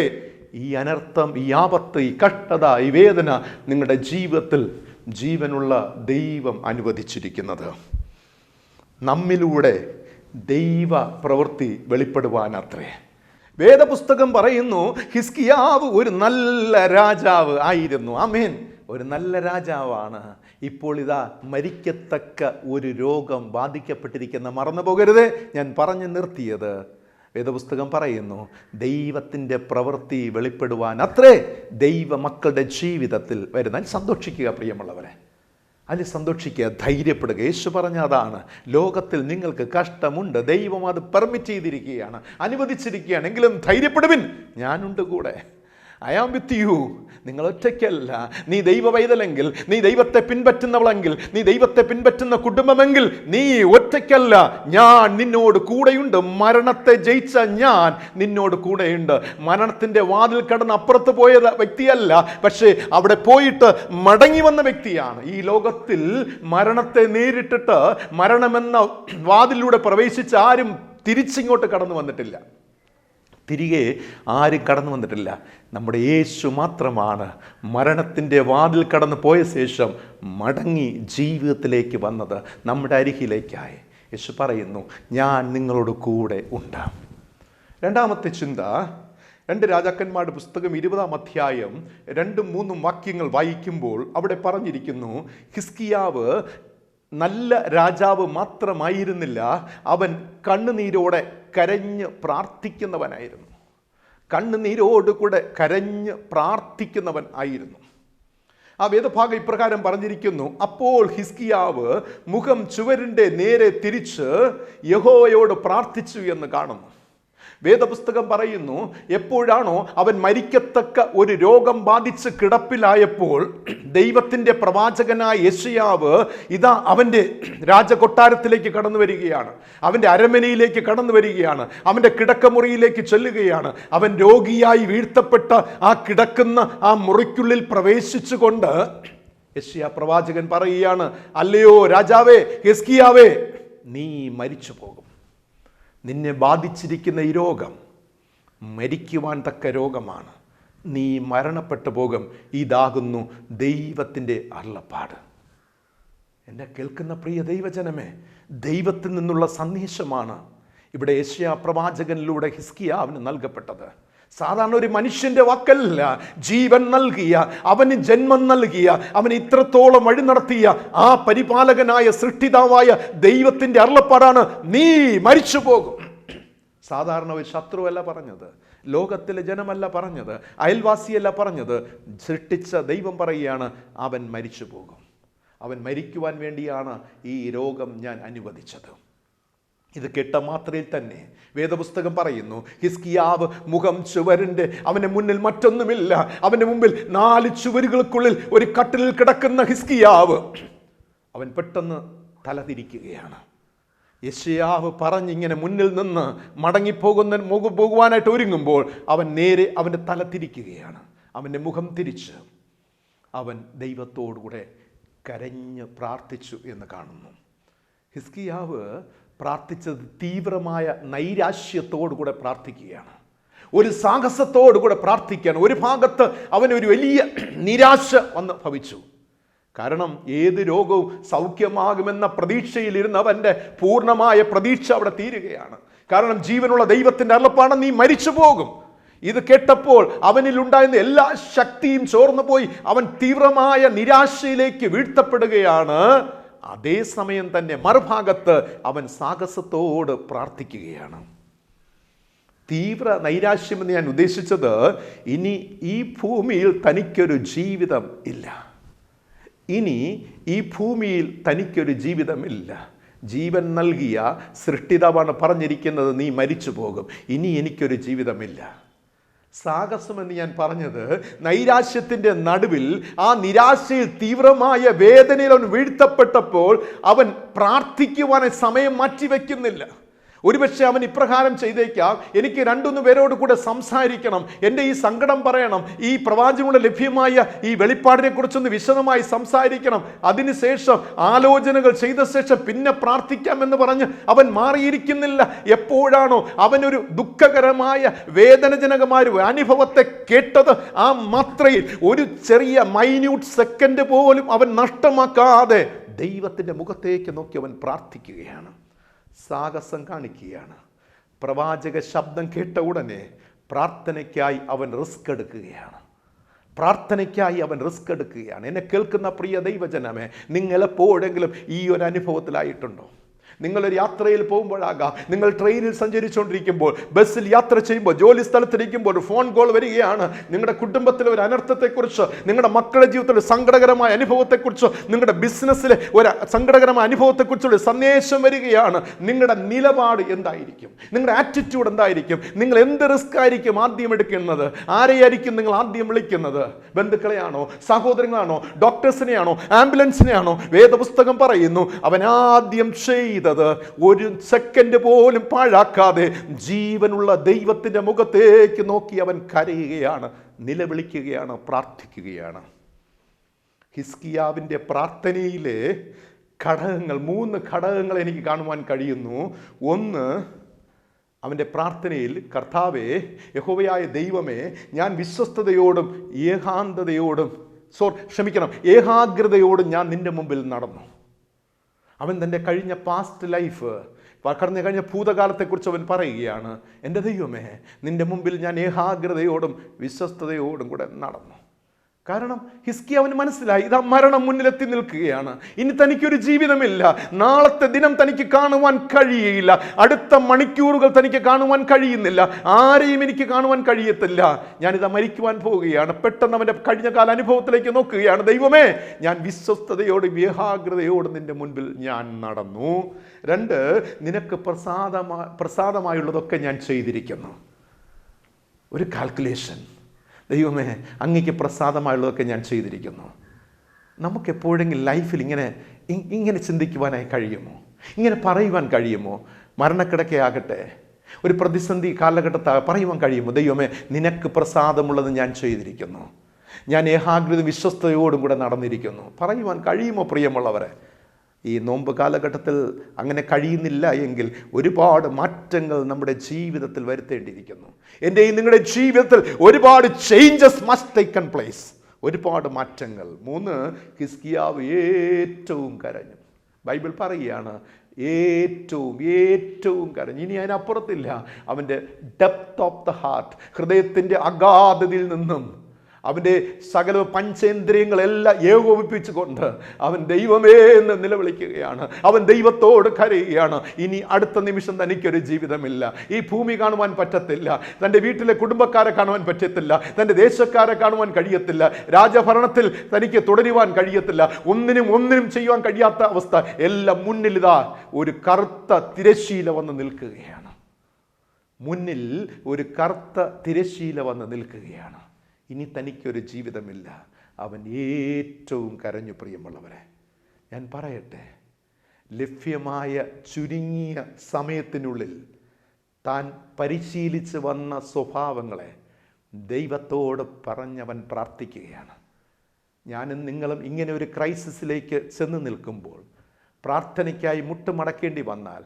ഈ അനർത്ഥം, ഈ ആപത്ത്, ഈ കഷ്ടത, ഈ വേദന നിങ്ങളുടെ ജീവിതത്തിൽ ജീവനുള്ള ദൈവം അനുവദിച്ചിരിക്കുന്നത്. നമ്മിലൂടെ ദൈവ പ്രവൃത്തി വെളിപ്പെടുവാൻ അത്രേ. വേദപുസ്തകം പറയുന്നു, ഹിസ്കിയാവ് ഒരു നല്ല രാജാവ് ആയിരുന്നു. ആമേൻ. ഒരു നല്ല രാജാവാണ്. ഇപ്പോൾ ഇതാ മരിക്കത്തക്ക ഒരു രോഗം ബാധിക്കപ്പെട്ടിരിക്കുന്ന. മറന്നു പോകരുത്, ഞാൻ പറഞ്ഞു നിർത്തിയത്. വേദപുസ്തകം പറയുന്നു, ദൈവത്തിൻ്റെ പ്രവൃത്തി വെളിപ്പെടുവാൻ അത്രേ ദൈവ മക്കളുടെ ജീവിതത്തിൽ വരുന്ന. സന്തോഷിക്കുക പ്രിയമുള്ളവരെ, അതിൽ സന്തോഷിക്കുക, ധൈര്യപ്പെടുക. യേശു പറഞ്ഞ അതാണ്, ലോകത്തിൽ നിങ്ങൾക്ക് കഷ്ടമുണ്ട്, ദൈവം അത് പെർമിറ്റ് ചെയ്തിരിക്കുകയാണ്, അനുവദിച്ചിരിക്കുകയാണ്, എങ്കിലും ധൈര്യപ്പെടുവിൻ, ഞാനുണ്ട് കൂടെ. I am with you. നിങ്ങൾ ഒറ്റയ്ക്കല്ല. നീ ദൈവ പൈതലെങ്കിൽ, നീ ദൈവത്തെ പിൻപറ്റുന്നവളെങ്കിൽ, നീ ദൈവത്തെ പിൻപറ്റുന്ന കുടുംബമെങ്കിൽ നീ ഒറ്റയ്ക്കല്ല. ഞാൻ നിന്നോട് കൂടെയുണ്ട്. മരണത്തെ ജയിച്ച ഞാൻ നിന്നോട് കൂടെയുണ്ട്. മരണത്തിൻ്റെ വാതിൽ കടന്ന് അപ്പുറത്ത് പോയ വ്യക്തിയല്ല, പക്ഷേ അവിടെ പോയിട്ട് മടങ്ങി വന്ന വ്യക്തിയാണ്. ഈ ലോകത്തിൽ മരണത്തെ നേരിട്ടിട്ട് മരണമെന്ന വാതിലൂടെ പ്രവേശിച്ച ആരും തിരിച്ചിങ്ങോട്ട് കടന്നു വന്നിട്ടില്ല. തിരികെ ആരും കടന്നു വന്നിട്ടില്ല. നമ്മുടെ യേശു മാത്രമാണ് മരണത്തിൻ്റെ വാതിൽ കടന്നു പോയ ശേഷം മടങ്ങി ജീവിതത്തിലേക്ക് വന്നത്, നമ്മുടെ അരികിലേക്കായി. യേശു പറയുന്നു, ഞാൻ നിങ്ങളോട് കൂടെ ഉണ്ട്. രണ്ടാമത്തെ ചിന്ത, 2 രാജാക്കന്മാരുടെ പുസ്തകം 20-ാം അധ്യായം 2-3 വാക്യങ്ങൾ വായിക്കുമ്പോൾ അവിടെ പറഞ്ഞിരിക്കുന്നു, ഹിസ്കിയാവ് നല്ല രാജാവ് മാത്രമായിരുന്നില്ല, അവൻ കണ്ണുനീരോടെ കരഞ്ഞ് പ്രാർത്ഥിക്കുന്നവനായിരുന്നു. കണ്ണുനീരോടുകൂടെ കരഞ്ഞ് പ്രാർത്ഥിക്കുന്നവൻ ആയിരുന്നു. ആ വേദഭാഗം ഇപ്രകാരം പറഞ്ഞിരിക്കുന്നു, അപ്പോൾ ഹിസ്കിയാവ് മുഖം ചുവരിൻ്റെ നേരെ തിരിച്ച് യഹോവയോട് പ്രാർത്ഥിച്ചു എന്ന് കാണുന്നു. വേദപുസ്തകം പറയുന്നു, എപ്പോഴാണോ അവൻ മരിക്കത്തക്ക ഒരു രോഗം ബാധിച്ച് കിടപ്പിലായപ്പോൾ ദൈവത്തിൻ്റെ പ്രവാചകനായ യെശയ്യാവ് ഇതാ അവൻ്റെ രാജകൊട്ടാരത്തിലേക്ക് കടന്നു വരികയാണ്, അവൻ്റെ അരമനയിലേക്ക് കടന്നു വരികയാണ്, അവൻ്റെ കിടക്കമുറിയിലേക്ക് ചെല്ലുകയാണ്. അവൻ രോഗിയായി വീഴ്ത്തപ്പെട്ട ആ കിടക്കുന്ന ആ മുറിക്കുള്ളിൽ പ്രവേശിച്ചുകൊണ്ട് യെശയ്യാ പ്രവാചകൻ പറയുകയാണ്, അല്ലയോ രാജാവേ ഹിസ്കിയാവേ, നീ മരിച്ചു പോകും. നിന്നെ ബാധിച്ചിരിക്കുന്ന ഈ രോഗം മരിക്കുവാൻ തക്ക രോഗമാണ്. നീ മരണപ്പെട്ടു പോകും. ഇതാകുന്നു ദൈവത്തിൻ്റെ അരുളപ്പാട്. എന്നെ കേൾക്കുന്ന പ്രിയ ദൈവജനമേ, ദൈവത്തിൽ നിന്നുള്ള സന്ദേശമാണ് ഇവിടെ യെശയ്യാ പ്രവാചകനിലൂടെ ഹിസ്കിയാവിന് നൽകപ്പെട്ടത്. സാധാരണ ഒരു മനുഷ്യന്റെ വാക്കല്ല, ജീവൻ നൽകിയ, അവന് ജന്മം നൽകിയ, അവന് ഇത്രത്തോളം വഴി നടത്തിയ ആ പരിപാലകനായ സൃഷ്ടിതാവായ ദൈവത്തിന്റെ അരുളപ്പാടാണ്, നീ മരിച്ചു പോകും. സാധാരണ ഒരു ശത്രുവല്ല പറഞ്ഞത്, ലോകത്തിലെ ജനമല്ല പറഞ്ഞത്, അയൽവാസിയല്ല പറഞ്ഞത്, സൃഷ്ടിച്ച ദൈവം പറയുകയാണ്, അവൻ മരിച്ചു പോകും. അവൻ മരിക്കുവാൻ വേണ്ടിയാണ് ഈ രോഗം ഞാൻ അനുവദിച്ചത്. ഇത് കേട്ട മാത്രയിൽ തന്നെ വേദപുസ്തകം പറയുന്നു, ഹിസ്കിയാവ് മുഖം ചുവരിൻ്റെ, അവൻ്റെ മുന്നിൽ മറ്റൊന്നുമില്ല, അവൻ്റെ മുമ്പിൽ 4 ചുവരുകൾക്കുള്ളിൽ ഒരു കട്ടിലിൽ കിടക്കുന്ന ഹിസ്കിയാവ് അവൻ പെട്ടെന്ന് തലതിരിക്കുകയാണ്. യെശയ്യാവ് പറഞ്ഞിങ്ങനെ മുന്നിൽ നിന്ന് പോകുവാനായിട്ട് ഒരുങ്ങുമ്പോൾ അവൻ നേരെ അവൻ്റെ തല തിരിക്കുകയാണ്. അവൻ്റെ മുഖം തിരിച്ച് അവൻ ദൈവത്തോടുകൂടെ കരഞ്ഞ് പ്രാർത്ഥിച്ചു എന്ന് കാണുന്നു. ഹിസ്കിയാവ് പ്രാർത്ഥിച്ചത് തീവ്രമായ നൈരാശ്യത്തോടുകൂടെ പ്രാർത്ഥിക്കുകയാണ്, ഒരു സാഹസത്തോടുകൂടെ പ്രാർത്ഥിക്കുകയാണ്. ഒരു ഭാഗത്ത് അവനൊരു വലിയ നിരാശ വന്ന് ഭവിച്ചു. കാരണം ഏത് രോഗവും സൗഖ്യമാകുമെന്ന പ്രതീക്ഷയിലിരുന്ന് അവൻ്റെ പൂർണ്ണമായ പ്രതീക്ഷ അവിടെ തീരുകയാണ്. കാരണം ജീവനുള്ള ദൈവത്തിൻ്റെ അരുളപ്പാട്, നീ മരിച്ചു പോകും. ഇത് കേട്ടപ്പോൾ അവനിലുണ്ടായിരുന്ന എല്ലാ ശക്തിയും ചോർന്നു പോയി. അവൻ തീവ്രമായ നിരാശയിലേക്ക് വീഴ്ത്തപ്പെടുകയാണ്. അതേസമയം തന്നെ മറുഭാഗത്ത് അവൻ സാഹസത്തോട് പ്രാർത്ഥിക്കുകയാണ്. തീവ്ര നൈരാശ്യമെന്ന് ഞാൻ ഉദ്ദേശിച്ചത്, ഇനി ഈ ഭൂമിയിൽ തനിക്കൊരു ജീവിതം ഇല്ല, ഇനി ഈ ഭൂമിയിൽ തനിക്കൊരു ജീവിതമില്ല. ജീവൻ നൽകിയ സൃഷ്ടിതാവാണ് പറഞ്ഞിരിക്കുന്നത്, നീ മരിച്ചു പോകും, ഇനി എനിക്കൊരു ജീവിതമില്ല. സാഹസമെന്ന് ഞാൻ പറഞ്ഞത്, നൈരാശ്യത്തിൻ്റെ നടുവിൽ ആ നിരാശയിൽ തീവ്രമായ വേദനയിൽ അവൻ വീഴ്ത്തപ്പെട്ടപ്പോൾ അവൻ പ്രാർത്ഥിക്കുവാൻ സമയം മാറ്റിവെക്കുന്നില്ല. ഒരുപക്ഷെ അവൻ ഇപ്രകാരം ചെയ്തേക്കാം, എനിക്ക് 2-3 പേരോട് കൂടെ സംസാരിക്കണം, എൻ്റെ ഈ സങ്കടം പറയണം, ഈ പ്രവാചകനോട് ലഭ്യമായ ഈ വെളിപ്പാടിനെ കുറിച്ചൊന്ന് വിശദമായി സംസാരിക്കണം, അതിനുശേഷം ആലോചനകൾ ചെയ്ത ശേഷം പിന്നെ പ്രാർത്ഥിക്കാം എന്ന് പറഞ്ഞ് അവൻ മാറിയിരിക്കുന്നില്ല. എപ്പോഴാണോ അവനൊരു ദുഃഖകരമായ വേദനജനകമായ ഒരു അനുഭവത്തെ കേട്ടത്, ആ മാത്രയിൽ ഒരു ചെറിയ മൈന്യൂട്ട് സെക്കൻഡ് പോലും അവൻ നഷ്ടമാക്കാതെ ദൈവത്തിൻ്റെ മുഖത്തേക്ക് നോക്കി അവൻ പ്രാർത്ഥിക്കുകയാണ്, സാഹസം കാണിക്കുകയാണ്. പ്രവാചക ശബ്ദം കേട്ട ഉടനെ പ്രാർത്ഥനയ്ക്കായി അവൻ റിസ്ക് എടുക്കുകയാണ്. എന്നെ കേൾക്കുന്ന പ്രിയ ദൈവജനമേ, നിങ്ങൾ എപ്പോഴെങ്കിലും ഈ ഒരു അനുഭവത്തിലായിട്ടുണ്ടോ? നിങ്ങളൊരു യാത്രയിൽ പോകുമ്പോഴാകാം, നിങ്ങൾ ട്രെയിനിൽ സഞ്ചരിച്ചുകൊണ്ടിരിക്കുമ്പോൾ, ബസ്സിൽ യാത്ര ചെയ്യുമ്പോൾ, ജോലി സ്ഥലത്തിരിക്കുമ്പോൾ ഒരു ഫോൺ കോൾ വരികയാണ്. നിങ്ങളുടെ കുടുംബത്തിലെ ഒരു അനർത്ഥത്തെക്കുറിച്ച്, നിങ്ങളുടെ മക്കളുടെ ജീവിതത്തിലെ സങ്കടകരമായ അനുഭവത്തെക്കുറിച്ച്, നിങ്ങളുടെ ബിസിനസ്സിലെ ഒരു സങ്കടകരമായ അനുഭവത്തെക്കുറിച്ചുള്ള സന്ദേശം വരികയാണ്. നിങ്ങളുടെ നിലപാട് എന്തായിരിക്കും? നിങ്ങളുടെ ആറ്റിറ്റ്യൂഡ് എന്തായിരിക്കും? നിങ്ങൾ എന്ത് റിസ്ക് ആയിരിക്കും ആദ്യം എടുക്കുന്നത്? ആരെയായിരിക്കും നിങ്ങൾ ആദ്യം വിളിക്കുന്നത്? ബന്ധുക്കളെയാണോ, സഹോദരങ്ങളാണോ, ഡോക്ടേഴ്സിനെയാണോ, ആംബുലൻസിനെയാണോ? വേദപുസ്തകം പറയുന്നു, അവൻ ആദ്യം ചെയ്ത ഒരു സെക്കൻഡ് പോലും പാഴാക്കാതെ ജീവനുള്ള ദൈവത്തിന്റെ മുഖത്തേക്ക് നോക്കി അവൻ കരയുകയാണ്, നിലവിളിക്കുകയാണ്, പ്രാർത്ഥിക്കുകയാണ്. ഹിസ്കിയാവിൻ്റെ പ്രാർത്ഥനയിലെ ഘടകങ്ങൾ, 3 ഘടകങ്ങൾ എനിക്ക് കാണുവാൻ കഴിയുന്നു. ഒന്ന്, അവൻ്റെ പ്രാർത്ഥനയിൽ, കർത്താവേ, യഹോവയായ ദൈവമേ, ഞാൻ വിശ്വസ്തയോടും ഏകാഗ്രതയോടും ഞാൻ നിന്റെ മുമ്പിൽ നടന്നു. അവൻ തൻ്റെ കഴിഞ്ഞ പാസ്റ്റ് ലൈഫ്, കഴിഞ്ഞ ഭൂതകാലത്തെക്കുറിച്ച് അവൻ പറയുകയാണ്. എൻ്റെ ദൈവമേ, നിൻ്റെ മുമ്പിൽ ഞാൻ ഏകാഗ്രതയോടും വിശ്വസ്തയോടും കൂടെ നടന്നു. കാരണം ഹിസ്കിയാവിന് മനസ്സിലായി, ഇതാ മരണം മുന്നിലെത്തി നിൽക്കുകയാണ്. ഇനി തനിക്കൊരു ജീവിതമില്ല. നാളത്തെ ദിനം തനിക്ക് കാണുവാൻ കഴിയുകയില്ല. അടുത്ത മണിക്കൂറുകൾ തനിക്ക് കാണുവാൻ കഴിയുന്നില്ല. ആരെയും എനിക്ക് കാണുവാൻ കഴിയത്തില്ല. ഞാനിതാ മരിക്കുവാൻ പോവുകയാണ്. പെട്ടെന്ന് അവൻ്റെ കഴിഞ്ഞ കാല അനുഭവത്തിലേക്ക് നോക്കുകയാണ്. ദൈവമേ, ഞാൻ വിശ്വസ്തയോടും ഏകാഗ്രതയോടും നിന്റെ മുൻപിൽ ഞാൻ നടന്നു. 2, നിനക്ക് പ്രസാദമായുള്ളതൊക്കെ ഞാൻ ചെയ്തിരിക്കുന്നു. ഒരു കാൽക്കുലേഷൻ. ദൈവമേ, അങ്ങയ്ക്ക് പ്രസാദമായുള്ളതൊക്കെ ഞാൻ ചെയ്തിരിക്കുന്നു. നമുക്കെപ്പോഴെങ്കിലും ലൈഫിൽ ഇങ്ങനെ ചിന്തിക്കുവാനായി കഴിയുമോ? ഇങ്ങനെ പറയുവാൻ കഴിയുമോ? മരണക്കിടക്കയാകട്ടെ, ഒരു പ്രതിസന്ധി കാലഘട്ടത്തിൽ പറയുവാൻ കഴിയുമോ? ദൈവമേ, നിനക്ക് പ്രസാദമുള്ളത് ഞാൻ ചെയ്തിരിക്കുന്നു. ഞാൻ ഏകാഗ്രത വിശ്വസ്തയോടും കൂടെ നടന്നിരിക്കുന്നു. പറയുവാൻ കഴിയുമോ പ്രിയമുള്ളവരെ? ഈ നോമ്പ് കാലഘട്ടത്തിൽ അങ്ങനെ കഴിയുന്നില്ല എങ്കിൽ ഒരുപാട് മാറ്റങ്ങൾ നമ്മുടെ ജീവിതത്തിൽ വരുത്തേണ്ടിയിരിക്കുന്നു. എൻ്റെയും നിങ്ങളുടെ ജീവിതത്തിൽ ഒരുപാട് ചേഞ്ചസ് മസ്റ്റ് ടേക്കൺ പ്ലേസ്. ഒരുപാട് മാറ്റങ്ങൾ. 3, ഹിസ്കിയാവ് ഏറ്റവും കരഞ്ഞു. ബൈബിൾ പറയുകയാണ്, ഏറ്റവും കരഞ്ഞു. ഇനി അതിനപ്പുറത്തില്ല. അവൻ്റെ ഡെപ്ത് ഓഫ് ദ ഹാർട്ട്, ഹൃദയത്തിൻ്റെ അഗാധതയിൽ നിന്നും അവൻ്റെ സകല പഞ്ചേന്ദ്രിയങ്ങളെല്ലാം ഏകോപിപ്പിച്ചുകൊണ്ട് അവൻ ദൈവമേ എന്ന് നിലവിളിക്കുകയാണ്. അവൻ ദൈവത്തോട് കരയുകയാണ്. ഇനി അടുത്ത നിമിഷം തനിക്കൊരു ജീവിതമില്ല. ഈ ഭൂമി കാണുവാൻ പറ്റത്തില്ല. തൻ്റെ വീട്ടിലെ കുടുംബക്കാരെ കാണുവാൻ പറ്റത്തില്ല. തൻ്റെ ദേശക്കാരെ കാണുവാൻ കഴിയത്തില്ല. രാജഭരണത്തിൽ തനിക്ക് തുടരുവാൻ കഴിയത്തില്ല. ഒന്നിനും ചെയ്യുവാൻ കഴിയാത്ത അവസ്ഥ. എല്ലാം മുന്നിലിതാ ഒരു കറുത്ത തിരശ്ശീല വന്ന് നിൽക്കുകയാണ്. മുന്നിൽ ഒരു കറുത്ത തിരശ്ശീല വന്ന് നിൽക്കുകയാണ്. ഇനി തനിക്കൊരു ജീവിതമില്ല. അവൻ ഏറ്റവും കരഞ്ഞു. പ്രിയമുള്ളവരെ, ഞാൻ പറയട്ടെ, ലഭ്യമായ ചുരുങ്ങിയ സമയത്തിനുള്ളിൽ താൻ പരിശീലിച്ച് വന്ന സ്വഭാവങ്ങളെ ദൈവത്തോട് പറഞ്ഞവൻ പ്രാർത്ഥിക്കുകയാണ്. ഞാനും നിങ്ങളും ഇങ്ങനെ ഒരു ക്രൈസിസിലേക്ക് ചെന്ന് നിൽക്കുമ്പോൾ, പ്രാർത്ഥനയ്ക്കായി മുട്ടുമടക്കേണ്ടി വന്നാൽ,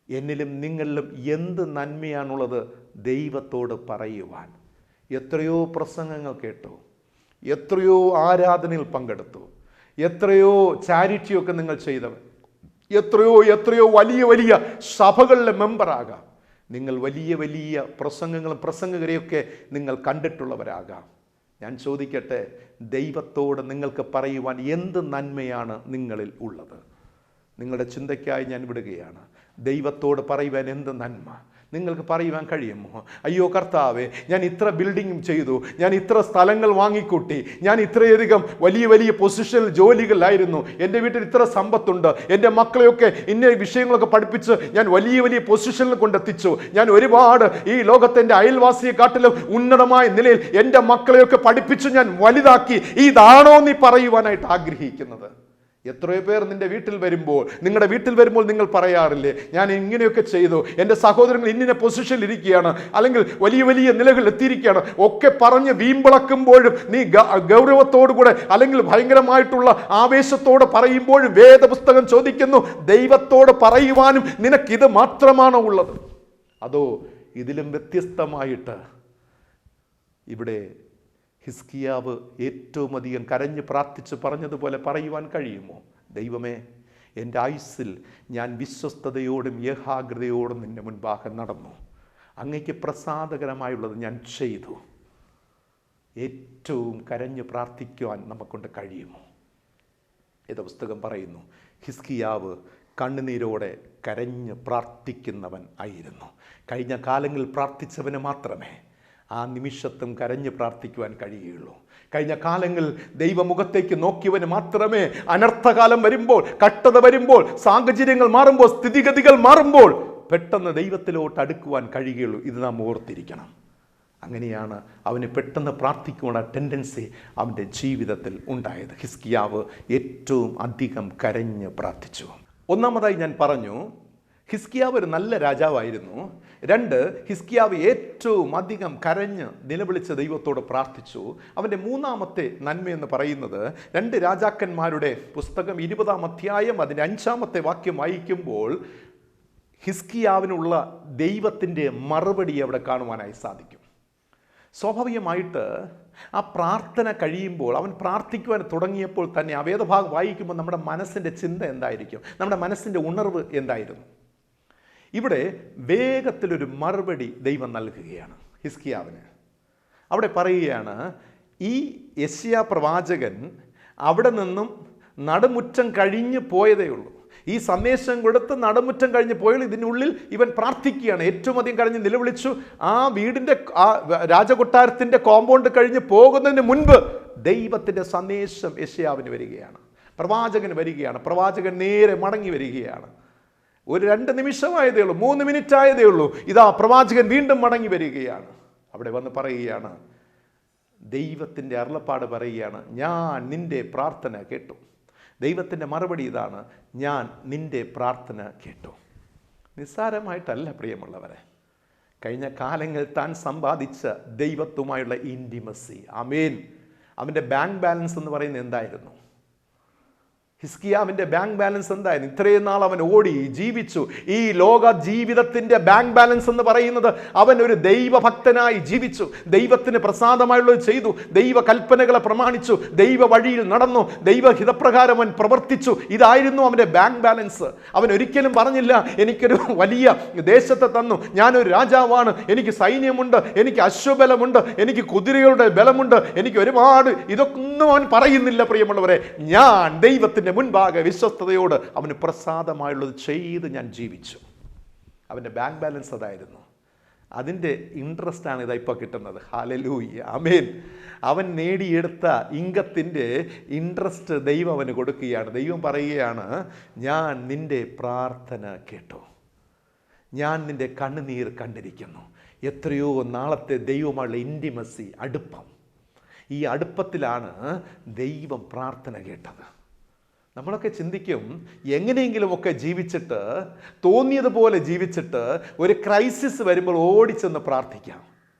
എന്നിലും നിങ്ങളിലും എന്ത് നന്മയാണുള്ളത് ദൈവത്തോട് പറയുവാൻ. എത്രയോ പ്രസംഗങ്ങൾ കേട്ടു, എത്രയോ ആരാധനയിൽ പങ്കെടുത്തു, എത്രയോ ചാരിറ്റിയൊക്കെ നിങ്ങൾ ചെയ്തവൻ, എത്രയോ വലിയ സഭകളിലെ മെമ്പറാകാം. നിങ്ങൾ വലിയ പ്രസംഗങ്ങളും പ്രസംഗകരെയൊക്കെ നിങ്ങൾ കണ്ടിട്ടുള്ളവരാകാം. ഞാൻ ചോദിക്കട്ടെ, ദൈവത്തോട് നിങ്ങൾക്ക് പറയുവാൻ എന്ത് നന്മയാണ് നിങ്ങളിൽ ഉള്ളത്? നിങ്ങളുടെ ചിന്തയ്ക്കായി ഞാൻ വിടുകയാണ്. ദൈവത്തോട് പറയുവാൻ എന്ത് നന്മ നിങ്ങൾക്ക് പറയുവാൻ കഴിയുമോ? അയ്യോ കർത്താവേ, ഞാൻ ഇത്ര ബിൽഡിങ്ങും ചെയ്തു, ഞാൻ ഇത്ര സ്ഥലങ്ങൾ വാങ്ങിക്കൂട്ടി, ഞാൻ ഇത്രയധികം വലിയ പൊസിഷനിൽ ജോലികളിലായിരുന്നു, എൻ്റെ വീട്ടിൽ ഇത്ര സമ്പത്തുണ്ട്, എൻ്റെ മക്കളെയൊക്കെ ഇന്ന വിഷയങ്ങളൊക്കെ പഠിപ്പിച്ച് ഞാൻ വലിയ പൊസിഷനിൽ കൊണ്ടെത്തിച്ചു, ഞാൻ ഒരുപാട് ഈ ലോകത്തിൻ്റെ അയൽവാസിയെക്കാട്ടിലും ഉന്നതമായ നിലയിൽ എൻ്റെ മക്കളെയൊക്കെ പഠിപ്പിച്ച് ഞാൻ വലുതാക്കി. ഇതാണോ നീ പറയുവാനായിട്ട് ആഗ്രഹിക്കുന്നത്? എത്രയോ പേർ നിങ്ങളുടെ വീട്ടിൽ വരുമ്പോൾ, നിങ്ങളുടെ വീട്ടിൽ വരുമ്പോൾ നിങ്ങൾ പറയാറില്ലേ, ഞാൻ ഇങ്ങനെയൊക്കെ ചെയ്തു, എൻ്റെ സഹോദരങ്ങൾ ഇന്ന പൊസിഷനിൽ ഇരിക്കുകയാണ്, അല്ലെങ്കിൽ വലിയ നിലകളിൽ എത്തിയിരിക്കുകയാണ് ഒക്കെ പറഞ്ഞ് വീമ്പിളക്കുമ്പോഴും നീ ഗൗരവത്തോടുകൂടെ അല്ലെങ്കിൽ ഭയങ്കരമായിട്ടുള്ള ആവേശത്തോടെ പറയുമ്പോഴും വേദപുസ്തകം ചോദിക്കുന്നു, ദൈവത്തോട് പറയുവാനും നിനക്കിത് മാത്രമാണോ ഉള്ളത്? അതോ ഇതിലും വ്യത്യസ്തമായിട്ട് ഇവിടെ ഹിസ്കിയാവ് ഏറ്റവും അധികം കരഞ്ഞ് പ്രാർത്ഥിച്ച് പറഞ്ഞതുപോലെ പറയുവാൻ കഴിയുമോ? ദൈവമേ, എൻ്റെ ആയുസ്സിൽ ഞാൻ വിശ്വസ്തയോടും ഏകാഗ്രതയോടും നിന്റെ മുൻപാകെ നടന്നു, അങ്ങയ്ക്ക് പ്രസാദകരമായുള്ളത് ഞാൻ ചെയ്തു. ഏറ്റവും കരഞ്ഞ് പ്രാർത്ഥിക്കുവാൻ നമുക്കൊണ്ട് കഴിയുമോ? ഏത് പുസ്തകം പറയുന്നു, ഹിസ്കിയാവ് കണ്ണുനീരോടെ കരഞ്ഞ് പ്രാർത്ഥിക്കുന്നവൻ ആയിരുന്നു. കഴിഞ്ഞ കാലങ്ങളിൽ പ്രാർത്ഥിച്ചവന് മാത്രമേ ആ നിമിഷത്തും കരഞ്ഞ് പ്രാർത്ഥിക്കുവാൻ കഴിയുകയുള്ളൂ. കഴിഞ്ഞ കാലങ്ങളിൽ ദൈവമുഖത്തേക്ക് നോക്കിയവന് മാത്രമേ അനർത്ഥകാലം വരുമ്പോൾ, കഷ്ടത വരുമ്പോൾ, സാഹചര്യങ്ങൾ മാറുമ്പോൾ, സ്ഥിതിഗതികൾ മാറുമ്പോൾ പെട്ടെന്ന് ദൈവത്തിലോട്ട് അടുക്കുവാൻ കഴിയുകയുള്ളൂ. ഇത് നാം ഓർത്തിരിക്കണം. അങ്ങനെയാണ് അവന് പെട്ടെന്ന് പ്രാർത്ഥിക്കുവാനുള്ള ടെൻഡൻസി അവൻ്റെ ജീവിതത്തിൽ ഉണ്ടായത്. ഹിസ്കിയാവ് ഏറ്റവും അധികം കരഞ്ഞ് പ്രാർത്ഥിച്ചു. ഒന്നാമതായി ഞാൻ പറഞ്ഞു, ഹിസ്കിയാവ് ഒരു നല്ല രാജാവായിരുന്നു. 2, ഹിസ്കിയാവ് ഏറ്റവും അധികം കരഞ്ഞ് നിലവിളിച്ച് ദൈവത്തോട് പ്രാർത്ഥിച്ചു. അവൻ്റെ മൂന്നാമത്തെ നന്മയെന്ന് പറയുന്നത് 2 രാജാക്കന്മാരുടെ പുസ്തകം 20-ാം അധ്യായം അതിൻ്റെ 5-ാമത്തെ വാക്യം വായിക്കുമ്പോൾ ഹിസ്കിയാവിനുള്ള ദൈവത്തിൻ്റെ മറുപടി അവിടെ കാണുവാനായി സാധിക്കും. സ്വാഭാവികമായിട്ട് ആ പ്രാർത്ഥന കഴിയുമ്പോൾ, അവൻ പ്രാർത്ഥിക്കുവാൻ തുടങ്ങിയപ്പോൾ തന്നെ ആ വേദഭാഗം വായിക്കുമ്പോൾ നമ്മുടെ മനസ്സിൻ്റെ ചിന്ത എന്തായിരിക്കും? നമ്മുടെ മനസ്സിൻ്റെ ഉണർവ് എന്തായിരുന്നു? ഇവിടെ വേഗത്തിലൊരു മറുപടി ദൈവം നൽകുകയാണ് ഹിസ്കിയാവിന്. അവിടെ പറയുകയാണ്, ഈ യെശയ്യാ പ്രവാചകൻ അവിടെ നിന്നും നടുമുറ്റം കഴിഞ്ഞ് പോയതേ ഉള്ളൂ. ഈ സന്ദേശം കൊടുത്ത് നടുമുറ്റം കഴിഞ്ഞ് പോയാൽ ഇതിനുള്ളിൽ ഇവൻ പ്രാർത്ഥിക്കുകയാണ്. ഏറ്റവും അധികം കഴിഞ്ഞ് നിലവിളിച്ചു. ആ വീടിൻ്റെ ആ രാജകൊട്ടാരത്തിൻ്റെ കോമ്പൗണ്ട് കഴിഞ്ഞ് പോകുന്നതിന് മുൻപ് ദൈവത്തിൻ്റെ സന്ദേശം യെശയ്യാവിന് വരികയാണ്, പ്രവാചകന് വരികയാണ്. പ്രവാചകൻ നേരെ മടങ്ങി വരികയാണ്. ഒരു 2 നിമിഷമായതേ ഉള്ളൂ, 3 മിനിറ്റ് ആയതേ ഉള്ളൂ. ഇതാ പ്രവാചകൻ വീണ്ടും മടങ്ങി വരികയാണ്. അവിടെ വന്ന് പറയുകയാണ്, ദൈവത്തിൻ്റെ അരുളപ്പാട് പറയുകയാണ്, ഞാൻ നിൻ്റെ പ്രാർത്ഥന കേട്ടു. ദൈവത്തിൻ്റെ മറുപടി ഇതാണ്, ഞാൻ നിൻ്റെ പ്രാർത്ഥന കേട്ടു. നിസ്സാരമായിട്ടല്ല പ്രിയമുള്ളവരെ, കഴിഞ്ഞ കാലങ്ങളിൽ താൻ സമ്പാദിച്ച ദൈവത്തുമായുള്ള ഇൻറ്റിമസി, ആമേൻ. അവൻ്റെ ബാങ്ക് ബാലൻസ് എന്ന് പറയുന്നത് എന്തായിരുന്നു? ഹിസ്കിയാവിൻ്റെ ബാങ്ക് ബാലൻസ് എന്തായിരുന്നു? ഇത്രയും നാൾ അവൻ ഓടി ജീവിച്ചു. ഈ ലോക ജീവിതത്തിൻ്റെ ബാങ്ക് ബാലൻസ് എന്ന് പറയുന്നത് അവൻ ഒരു ദൈവഭക്തനായി ജീവിച്ചു, ദൈവത്തിന് പ്രസാദമായുള്ളത് ചെയ്തു, ദൈവ കൽപ്പനകളെ പ്രമാണിച്ചു, ദൈവ വഴിയിൽ നടന്നു, ദൈവഹിതപ്രകാരം അവൻ പ്രവർത്തിച്ചു. ഇതായിരുന്നു അവൻ്റെ ബാങ്ക് ബാലൻസ്. അവൻ ഒരിക്കലും പറഞ്ഞില്ല, എനിക്കൊരു വലിയ ദേശത്തെ തന്നു, ഞാനൊരു രാജാവാണ്, എനിക്ക് സൈന്യമുണ്ട്, എനിക്ക് അശ്വബലമുണ്ട്, എനിക്ക് കുതിരകളുടെ ബലമുണ്ട്, എനിക്ക് ഒരുപാട്. ഇതൊന്നും അവൻ പറയുന്നില്ല പ്രിയമുള്ളവരെ. ഞാൻ ദൈവത്തിൻ്റെ മുൻപാകെ വിശ്വസ്തയോട് അവന് പ്രസാദമായുള്ളത് ചെയ്ത് ഞാൻ ജീവിച്ചു. അവൻ്റെ ബാങ്ക് ബാലൻസ് അതായിരുന്നു. അതിൻ്റെ ഇൻട്രസ്റ്റ് ആണ് ഇതാ ഇപ്പോൾ കിട്ടുന്നത്. ഹല്ലേലൂയ, ആമേൻ. അവൻ നേടിയെടുത്ത ഇംഗത്തിൻ്റെ ഇൻട്രസ്റ്റ് ദൈവം അവന് കൊടുക്കുകയാണ്. ദൈവം പറയുകയാണ്, ഞാൻ നിൻ്റെ പ്രാർത്ഥന കേട്ടു, ഞാൻ നിൻ്റെ കണ്ണുനീർ കണ്ടിരിക്കുന്നു. എത്രയോ നാളത്തെ ദൈവമുള്ള ഇൻറ്റിമസി, അടുപ്പം. ഈ അടുപ്പത്തിലാണ് ദൈവം പ്രാർത്ഥന കേട്ടത്. നമ്മളൊക്കെ ചിന്തിക്കും, എങ്ങനെയെങ്കിലുമൊക്കെ ജീവിച്ചിട്ട്, തോന്നിയതുപോലെ ജീവിച്ചിട്ട് ഒരു ക്രൈസിസ് വരുമ്പോൾ ഓടിച്ചെന്ന് പ്രാർത്ഥിക്കാം.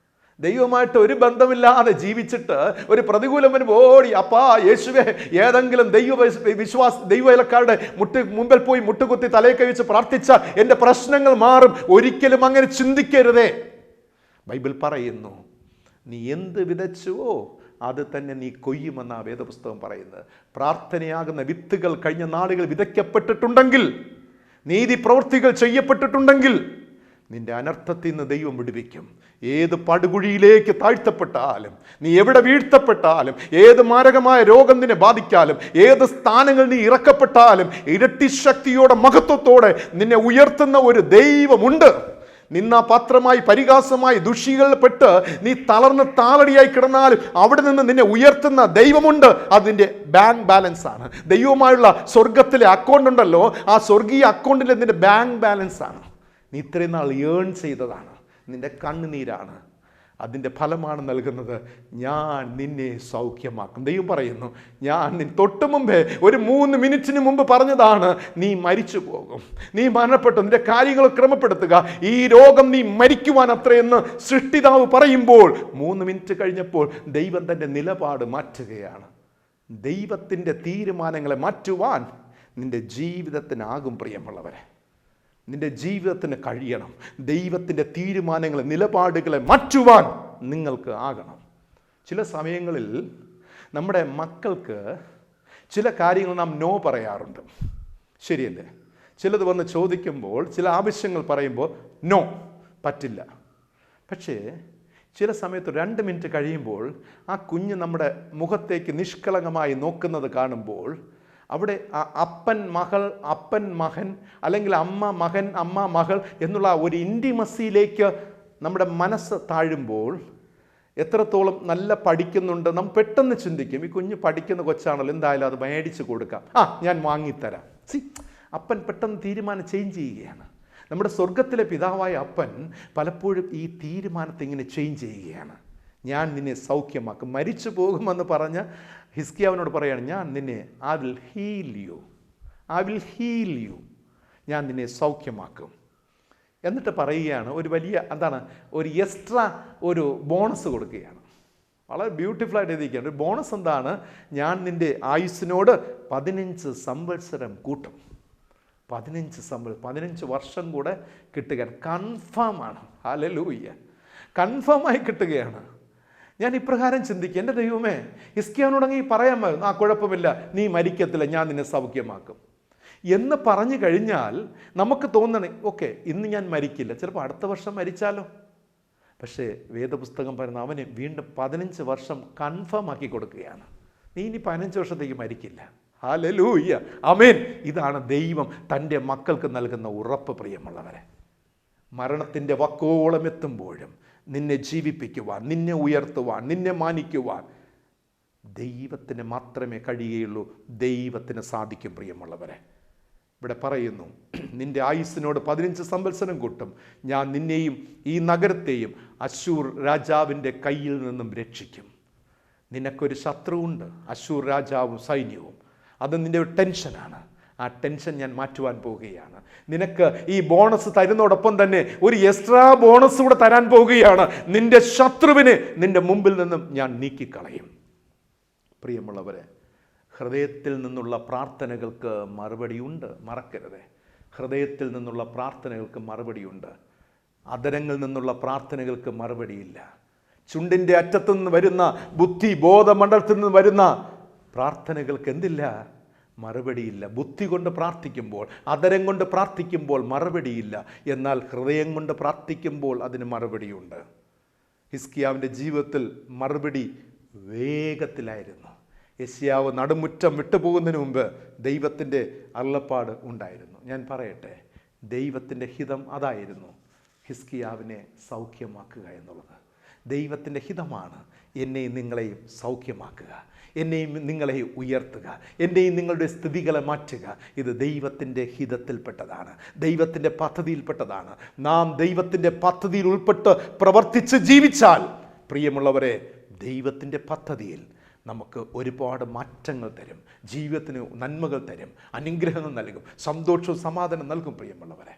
ദൈവമായിട്ട് ഒരു ബന്ധമില്ലാതെ ജീവിച്ചിട്ട് ഒരു പ്രതികൂലം വരുമ്പോൾ ഓടി, അപ്പാ യേശുവേ, ഏതെങ്കിലും ദൈവവേലക്കാരുടെ മുമ്പിൽ പോയി മുട്ടുകുത്തി തലയിൽ കഴിച്ച് പ്രാർത്ഥിച്ച എൻ്റെ പ്രശ്നങ്ങൾ മാറും. ഒരിക്കലും അങ്ങനെ ചിന്തിക്കരുതേ. ബൈബിൾ പറയുന്നു, നീ എന്ത് വിതച്ചുവോ അത് തന്നെ നീ കൊയ്യുമെന്ന വേദപുസ്തകം പറയുന്നത്. പ്രാർത്ഥനയാകുന്ന വിത്തുകൾ കഴിഞ്ഞ നാളുകൾ വിതയ്ക്കപ്പെട്ടിട്ടുണ്ടെങ്കിൽ, നീതി പ്രവൃത്തികൾ ചെയ്യപ്പെട്ടിട്ടുണ്ടെങ്കിൽ, നിന്റെ അനർത്ഥത്തിൽ നിന്ന് ദൈവം വിടുവിക്കും. ഏത് പടുകുഴിയിലേക്ക് താഴ്ത്തപ്പെട്ടാലും, നീ എവിടെ വീഴ്ത്തപ്പെട്ടാലും, ഏത് മാരകമായ രോഗം നിന്നെ ബാധിക്കാലും, ഏത് സ്ഥാനങ്ങൾ നീ ഇറക്കപ്പെട്ടാലും, ഇരട്ടി ശക്തിയോടെ മഹത്വത്തോടെ നിന്നെ ഉയർത്തുന്ന ഒരു ദൈവമുണ്ട്. നിന്നാപാത്രമായി, പരിഹാസമായി, ദുഷികളിൽപ്പെട്ട് നീ തളർന്ന് താളടിയായി കിടന്നാലും അവിടെ നിന്ന് നിന്നെ ഉയർത്തുന്ന ദൈവമുണ്ട്. അതിൻ്റെ ബാങ്ക് ബാലൻസ് ആണ്. ദൈവവുമായുള്ള സ്വർഗത്തിലെ അക്കൗണ്ട് ഉണ്ടല്ലോ, ആ സ്വർഗീയ അക്കൗണ്ടിലെ നിന്റെ ബാങ്ക് ബാലൻസ് ആണ്. നീ ഇത്രയും നാൾ ഏൺ ചെയ്തതാണ്, നിന്റെ കണ്ണുനീരാണ്. അതിൻ്റെ ഫലമാണ് നൽകുന്നത്. ഞാൻ നിന്നെ സൗഖ്യമാക്കും. ദൈവം പറയുന്നു, ഞാൻ തൊട്ട് മുമ്പേ ഒരു 3 മിനിറ്റിന് മുമ്പ് പറഞ്ഞതാണ്, നീ മരിച്ചു പോകും, നീ മരണപ്പെട്ടു, നിന്റെ കാര്യങ്ങൾ ക്രമപ്പെടുത്തുക, ഈ രോഗം നീ മരിക്കുവാൻ അത്രയെന്ന് സൃഷ്ടിതാവ് പറയുമ്പോൾ 3 മിനിറ്റ് കഴിഞ്ഞപ്പോൾ ദൈവം തൻ്റെ നിലപാട് മാറ്റുകയാണ്. ദൈവത്തിൻ്റെ തീരുമാനങ്ങളെ മാറ്റുവാൻ നിന്റെ ജീവിതത്തിനാകും പ്രിയമുള്ളവരെ. നിന്റെ ജീവിതത്തിന് കഴിയണം. ദൈവത്തിൻ്റെ തീരുമാനങ്ങളെ, നിലപാടുകളെ മാറ്റുവാൻ നിങ്ങൾക്ക് ആകണം. ചില സമയങ്ങളിൽ നമ്മുടെ മക്കൾക്ക് ചില കാര്യങ്ങൾ നാം നോ പറയാറുണ്ട്, ശരിയല്ലേ? ചിലത് വന്ന് ചോദിക്കുമ്പോൾ, ചില ആവശ്യങ്ങൾ പറയുമ്പോൾ നോ, പറ്റില്ല. പക്ഷേ ചില സമയത്ത് 2 മിനിറ്റ് കഴിയുമ്പോൾ ആ കുഞ്ഞ് നമ്മുടെ മുഖത്തേക്ക് നിഷ്കളങ്കമായി നോക്കുന്നത് കാണുമ്പോൾ, അവിടെ അപ്പൻ മകൾ, അപ്പൻ മകൻ, അല്ലെങ്കിൽ അമ്മ മകൻ, അമ്മ മകൾ എന്നുള്ള ഒരു ഇൻറ്റിമസിയിലേക്ക് നമ്മുടെ മനസ്സ് താഴുമ്പോൾ, എത്രത്തോളം നല്ല പഠിക്കുന്നുണ്ട് നാം പെട്ടെന്ന് ചിന്തിക്കും, ഈ കുഞ്ഞ് പഠിക്കുന്ന കൊച്ചാണല്ലോ, എന്തായാലും അത് മേടിച്ച് കൊടുക്കാം, ഞാൻ വാങ്ങിത്തരാം. അപ്പൻ പെട്ടെന്ന് തീരുമാനം ചേഞ്ച് ചെയ്യുകയാണ്. നമ്മുടെ സ്വർഗത്തിലെ പിതാവായ അപ്പൻ പലപ്പോഴും ഈ തീരുമാനത്തെ ഇങ്ങനെ ചേഞ്ച് ചെയ്യുകയാണ്. ഞാൻ നിന്നെ സൗഖ്യമാക്കും. മരിച്ചു പോകുമെന്ന് പറഞ്ഞ ഹിസ്കിയാവിനോട് പറയാണ്, ഞാൻ നിന്നെ ഐ വിൽ ഹീൽ യു, ഞാൻ നിന്നെ സൗഖ്യമാക്കും. എന്നിട്ട് പറയുകയാണ്, ഒരു വലിയ ഒരു എക്സ്ട്രാ ഒരു ബോണസ് കൊടുക്കുകയാണ്. വളരെ ബ്യൂട്ടിഫുള്ളായിട്ട് എഴുതിയിരിക്കുകയാണ്. ഒരു ബോണസ് എന്താണ്? ഞാൻ നിൻ്റെ ആയുസ്സിനോട് 15 സംവത്സരം കൂട്ടും. 15 വർഷം കൂടെ കിട്ടുകയാണ്. കൺഫേമാണ്. ഹല്ലേലൂയ, കൺഫേമായി കിട്ടുകയാണ്. ഞാൻ ഇപ്രകാരം ചിന്തിക്കുക, എൻ്റെ ദൈവമേ, ഹിസ്കിയാവിനോടങ്ങി പറയാമായിരുന്നു, കുഴപ്പമില്ല, നീ മരിക്കത്തില്ല, ഞാൻ നിന്നെ സൗഖ്യമാക്കും എന്ന് പറഞ്ഞു കഴിഞ്ഞാൽ നമുക്ക് തോന്നണേ, ഓക്കെ, ഇന്ന് ഞാൻ മരിക്കില്ല, ചിലപ്പോൾ അടുത്ത വർഷം മരിച്ചാലോ, പക്ഷേ വേദപുസ്തകം പറയുന്ന അവന് വീണ്ടും 15 വർഷം കൺഫേം ആക്കി കൊടുക്കുകയാണ്. നീ ഇനി 15 വർഷത്തേക്ക് മരിക്കില്ല. ഹല്ലേലൂയ, ആമേൻ. ഇതാണ് ദൈവം തൻ്റെ മക്കൾക്ക് നൽകുന്ന ഉറപ്പ്. പ്രിയമുള്ളവരെ, മരണത്തിൻ്റെ വക്കോളം എത്തുമ്പോഴും നിന്നെ ജീവിപ്പിക്കുവാൻ, നിന്നെ ഉയർത്തുവാൻ, നിന്നെ മാനിക്കുവാൻ ദൈവത്തിന് മാത്രമേ കഴിയുകയുള്ളൂ. ദൈവത്തിന് സാധിക്കും. പ്രിയമുള്ളവരെ, ഇവിടെ പറയുന്നു, നിന്റെ ആയുസ്സിനോട് 15 സംവത്സരം കൂട്ടും ഞാൻ നിന്നെയും ഈ നഗരത്തെയും അശ്ശൂർ രാജാവിൻ്റെ കയ്യിൽ നിന്നും രക്ഷിക്കും. നിനക്കൊരു ശത്രുവുണ്ട്, അശ്ശൂർ രാജാവും സൈന്യവും. അത് നിൻ്റെ ഒരു ടെൻഷനാണ്. ആ ടെൻഷൻ ഞാൻ മാറ്റുവാൻ പോവുകയാണ്. നിനക്ക് ഈ ബോണസ് തരുന്നതോടൊപ്പം തന്നെ ഒരു എക്സ്ട്രാ ബോണസ് കൂടെ തരാൻ പോവുകയാണ്. നിന്റെ ശത്രുവിനെ നിന്റെ മുമ്പിൽ നിന്നും ഞാൻ നീക്കിക്കളയും. പ്രിയമുള്ളവരെ, ഹൃദയത്തിൽ നിന്നുള്ള പ്രാർത്ഥനകൾക്ക് മറുപടിയുണ്ട്. മറക്കരുത്, ഹൃദയത്തിൽ നിന്നുള്ള പ്രാർത്ഥനകൾക്ക് മറുപടിയുണ്ട്. അധരങ്ങളിൽ നിന്നുള്ള പ്രാർത്ഥനകൾക്ക് മറുപടിയില്ല. ചുണ്ടിൻ്റെ അറ്റത്തു നിന്ന് വരുന്ന, ബുദ്ധി ബോധമണ്ഡലത്തിൽ നിന്ന് വരുന്ന പ്രാർത്ഥനകൾക്ക് എന്തില്ല? മറുപടിയില്ല. ബുദ്ധി കൊണ്ട് പ്രാർത്ഥിക്കുമ്പോൾ, അധരം കൊണ്ട് പ്രാർത്ഥിക്കുമ്പോൾ മറുപടിയില്ല. എന്നാൽ ഹൃദയം കൊണ്ട് പ്രാർത്ഥിക്കുമ്പോൾ അതിന് മറുപടിയുണ്ട്. ഹിസ്കിയാവിൻ്റെ ജീവിതത്തിൽ മറുപടി വേഗത്തിലായിരുന്നു. യെശയ്യാവ് നടുമുറ്റം വിട്ടുപോകുന്നതിന് മുമ്പ് ദൈവത്തിൻ്റെ അരുളപ്പാട് ഉണ്ടായിരുന്നു. ഞാൻ പറയട്ടെ, ദൈവത്തിൻ്റെ ഹിതം അതായിരുന്നു, ഹിസ്കിയാവിനെ സൗഖ്യമാക്കുക എന്നുള്ളത്. ദൈവത്തിൻ്റെ ഹിതമാണ് എന്നെയും നിങ്ങളെയും സൗഖ്യമാക്കുക, എന്നെയും നിങ്ങളെയും ഉയർത്തുക, എന്നെയും നിങ്ങളുടെ സ്ഥിതികളെ മാറ്റുക. ഇത് ദൈവത്തിൻ്റെ ഹിതത്തിൽപ്പെട്ടതാണ്, ദൈവത്തിൻ്റെ പദ്ധതിയിൽപ്പെട്ടതാണ്. നാം ദൈവത്തിൻ്റെ പദ്ധതിയിൽ ഉൾപ്പെട്ട് പ്രവർത്തിച്ച് ജീവിച്ചാൽ, പ്രിയമുള്ളവരെ, ദൈവത്തിൻ്റെ പദ്ധതിയിൽ നമുക്ക് ഒരുപാട് മാറ്റങ്ങൾ തരും, ജീവിതത്തിന് നന്മകൾ തരും, അനുഗ്രഹങ്ങൾ നൽകും, സന്തോഷവും സമാധാനം നൽകും. പ്രിയമുള്ളവരെ,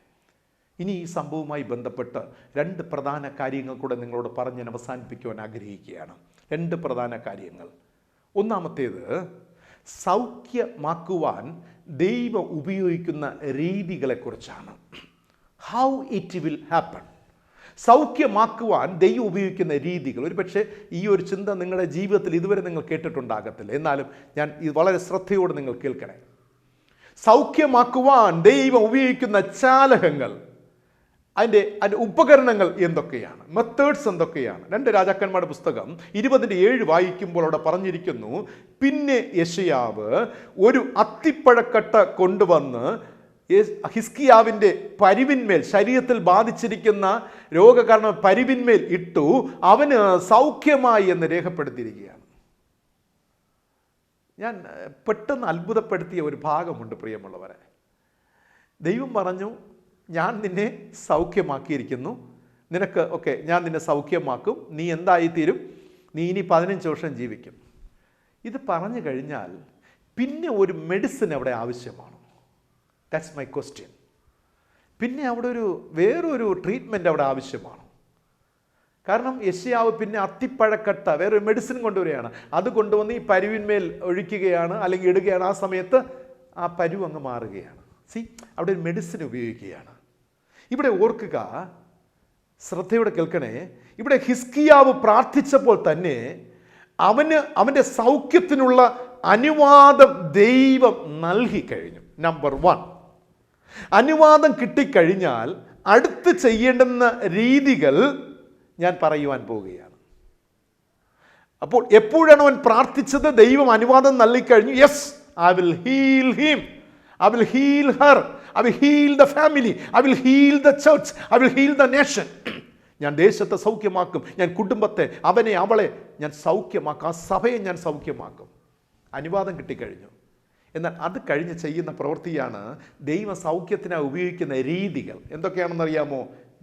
ഇനി ഈ സംഭവവുമായി ബന്ധപ്പെട്ട് 2 പ്രധാന കാര്യങ്ങൾ കൂടെ നിങ്ങളോട് പറഞ്ഞ് ഞാൻ അവസാനിപ്പിക്കുവാൻ ആഗ്രഹിക്കുകയാണ്. 2 പ്രധാന കാര്യങ്ങൾ. ഒന്നാമത്തേത്, സൗഖ്യമാക്കുവാൻ ദൈവം ഉപയോഗിക്കുന്ന രീതികളെക്കുറിച്ചാണ്. How it will happen. സൗഖ്യമാക്കുവാൻ ദൈവം ഉപയോഗിക്കുന്ന രീതികൾ. ഒരു പക്ഷേ ഈ ഒരു ചിന്ത നിങ്ങളുടെ ജീവിതത്തിൽ ഇതുവരെ നിങ്ങൾ കേട്ടിട്ടുണ്ടാകത്തില്ല. എന്നാലും ഞാൻ ഇത് വളരെ ശ്രദ്ധയോടെ നിങ്ങൾ കേൾക്കണേ. സൗഖ്യമാക്കുവാൻ ദൈവം ഉപയോഗിക്കുന്ന ചാലകങ്ങൾ, അതിൻ്റെ ഉപകരണങ്ങൾ എന്തൊക്കെയാണ്, മെത്തേഡ്സ് എന്തൊക്കെയാണ്? 2 രാജാക്കന്മാരുടെ പുസ്തകം 20:7 വായിക്കുമ്പോൾ അവിടെ പറഞ്ഞിരിക്കുന്നു, പിന്നെ യെശയ്യാവ് ഒരു അത്തിപ്പഴക്കട്ട കൊണ്ടുവന്ന് ഹിസ്കിയാവിൻ്റെ പരിവിന്മേൽ, ശരീരത്തിൽ ബാധിച്ചിരിക്കുന്ന രോഗകാരണം പരിവിന്മേൽ ഇട്ടു, അവന് സൗഖ്യമായി എന്ന് രേഖപ്പെടുത്തിയിരിക്കുകയാണ്. ഞാൻ പെട്ടെന്ന് അത്ഭുതപ്പെടുത്തിയ ഒരു ഭാഗമുണ്ട്. പ്രിയമുള്ളവരെ, ദൈവം പറഞ്ഞു, ഞാൻ നിന്നെ സൗഖ്യമാക്കിയിരിക്കുന്നു, നിനക്ക് ഞാൻ നിന്നെ സൗഖ്യമാക്കും, നീ എന്തായിത്തീരും, നീ ഇനി 15 വർഷം ജീവിക്കും. ഇത് പറഞ്ഞു കഴിഞ്ഞാൽ പിന്നെ ഒരു മെഡിസിൻ അവിടെ ആവശ്യമാണ്. That's my question. പിന്നെ അവിടെ വേറൊരു ട്രീറ്റ്മെൻറ്റ് അവിടെ ആവശ്യമാണ്. കാരണം യെശയ്യാവ് പിന്നെ അത്തിപ്പഴക്കട്ട, വേറൊരു മെഡിസിൻ കൊണ്ടുവരികയാണ്. അത് കൊണ്ടുവന്ന് ഈ പരുവിന്മേൽ ഒഴിക്കുകയാണ്, അല്ലെങ്കിൽ ഇടുകയാണ്. ആ സമയത്ത് ആ പരുവ് അങ്ങ് മാറുകയാണ്. അവിടെ ഒരു മെഡിസിൻ ഉപയോഗിക്കുകയാണ്. ഇവിടെ ഓർക്കുക, ശ്രദ്ധയോടെ കേൾക്കണേ. ഇവിടെ ഹിസ്കിയാവ് പ്രാർത്ഥിച്ചപ്പോൾ തന്നെ അവൻ്റെ സൗഖ്യത്തിനുള്ള അനുവാദം ദൈവം നൽകിക്കഴിഞ്ഞു. നമ്പർ 1, അനുവാദം കിട്ടിക്കഴിഞ്ഞാൽ അടുത്ത് ചെയ്യേണ്ടുന്ന രീതികൾ ഞാൻ പറയുവാൻ പോവുകയാണ്. അപ്പോൾ എപ്പോഴാണ് അവൻ പ്രാർത്ഥിച്ചത്? ദൈവം അനുവാദം നൽകിക്കഴിഞ്ഞു. Yes, I will heal him, I will heal her, I will heal the family, I will heal the church, I will heal the nation. ഞാൻ ദേശത്തെ സൗഖ്യമാക്കും, ഞാൻ കുടുംബത്തെ, അവനെ അവളെ ഞാൻ സൗഖ്യമാക്കും, ആ സഭയെ ഞാൻ സൗഖ്യമാക്കും. അനുവാദം കിട്ടിക്കഴിഞ്ഞു. എന്നാൽ അത് കഴിഞ്ഞ് ചെയ്യുന്ന പ്രവൃത്തിയാണ് ദൈവ സൗഖ്യത്തിനായി ഉപയോഗിക്കുന്ന രീതികൾ. എന്തൊക്കെയാണെന്നറിയാമോ?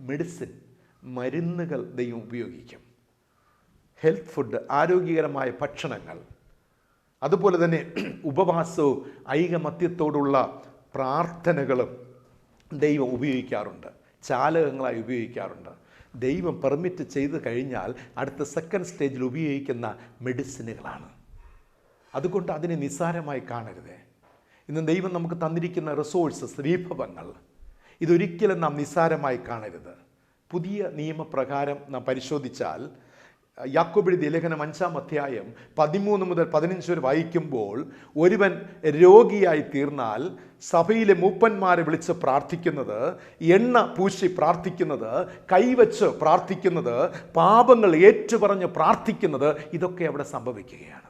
മെഡിസിൻ, മരുന്നുകൾ ദൈവം ഉപയോഗിക്കും. ഹെൽത്ത് ഫുഡ്, ആരോഗ്യകരമായ ഭക്ഷണങ്ങൾ, അതുപോലെ തന്നെ ഉപവാസവും ഐകമത്യത്തോടുള്ള പ്രാർത്ഥനകളും ദൈവം ഉപയോഗിക്കാറുണ്ട്, ചാലകങ്ങളായി ഉപയോഗിക്കാറുണ്ട്. ദൈവം പെർമിറ്റ് ചെയ്ത് കഴിഞ്ഞാൽ അടുത്ത സെക്കൻഡ് സ്റ്റേജിൽ ഉപയോഗിക്കുന്ന മെഡിസിനുകളാണ്. അതുകൊണ്ട് അതിനെ നിസ്സാരമായി കാണരുത്. ഇന്ന് ദൈവം നമുക്ക് തന്നിരിക്കുന്ന റിസോഴ്സസ്, വിഭവങ്ങൾ, ഇതൊരിക്കലും നാം നിസ്സാരമായി കാണരുത്. പുതിയ നിയമപ്രകാരം നാം പരിശോധിച്ചാൽ യാക്കോബ് എഴുതിയ ലേഖനം 5-ാം അധ്യായം 13 മുതൽ 15 വരെ വായിക്കുമ്പോൾ, ഒരുവൻ രോഗിയായി തീർന്നാൽ സഭയിലെ മൂപ്പന്മാരെ വിളിച്ച് പ്രാർത്ഥിക്കുന്നത്, എണ്ണ പൂശി പ്രാർത്ഥിക്കുന്നത്, കൈവച്ച് പ്രാർത്ഥിക്കുന്നത്, പാപങ്ങൾ ഏറ്റുപറഞ്ഞ് പ്രാർത്ഥിക്കുന്നത്, ഇതൊക്കെ അവിടെ സംഭവിക്കുകയാണ്.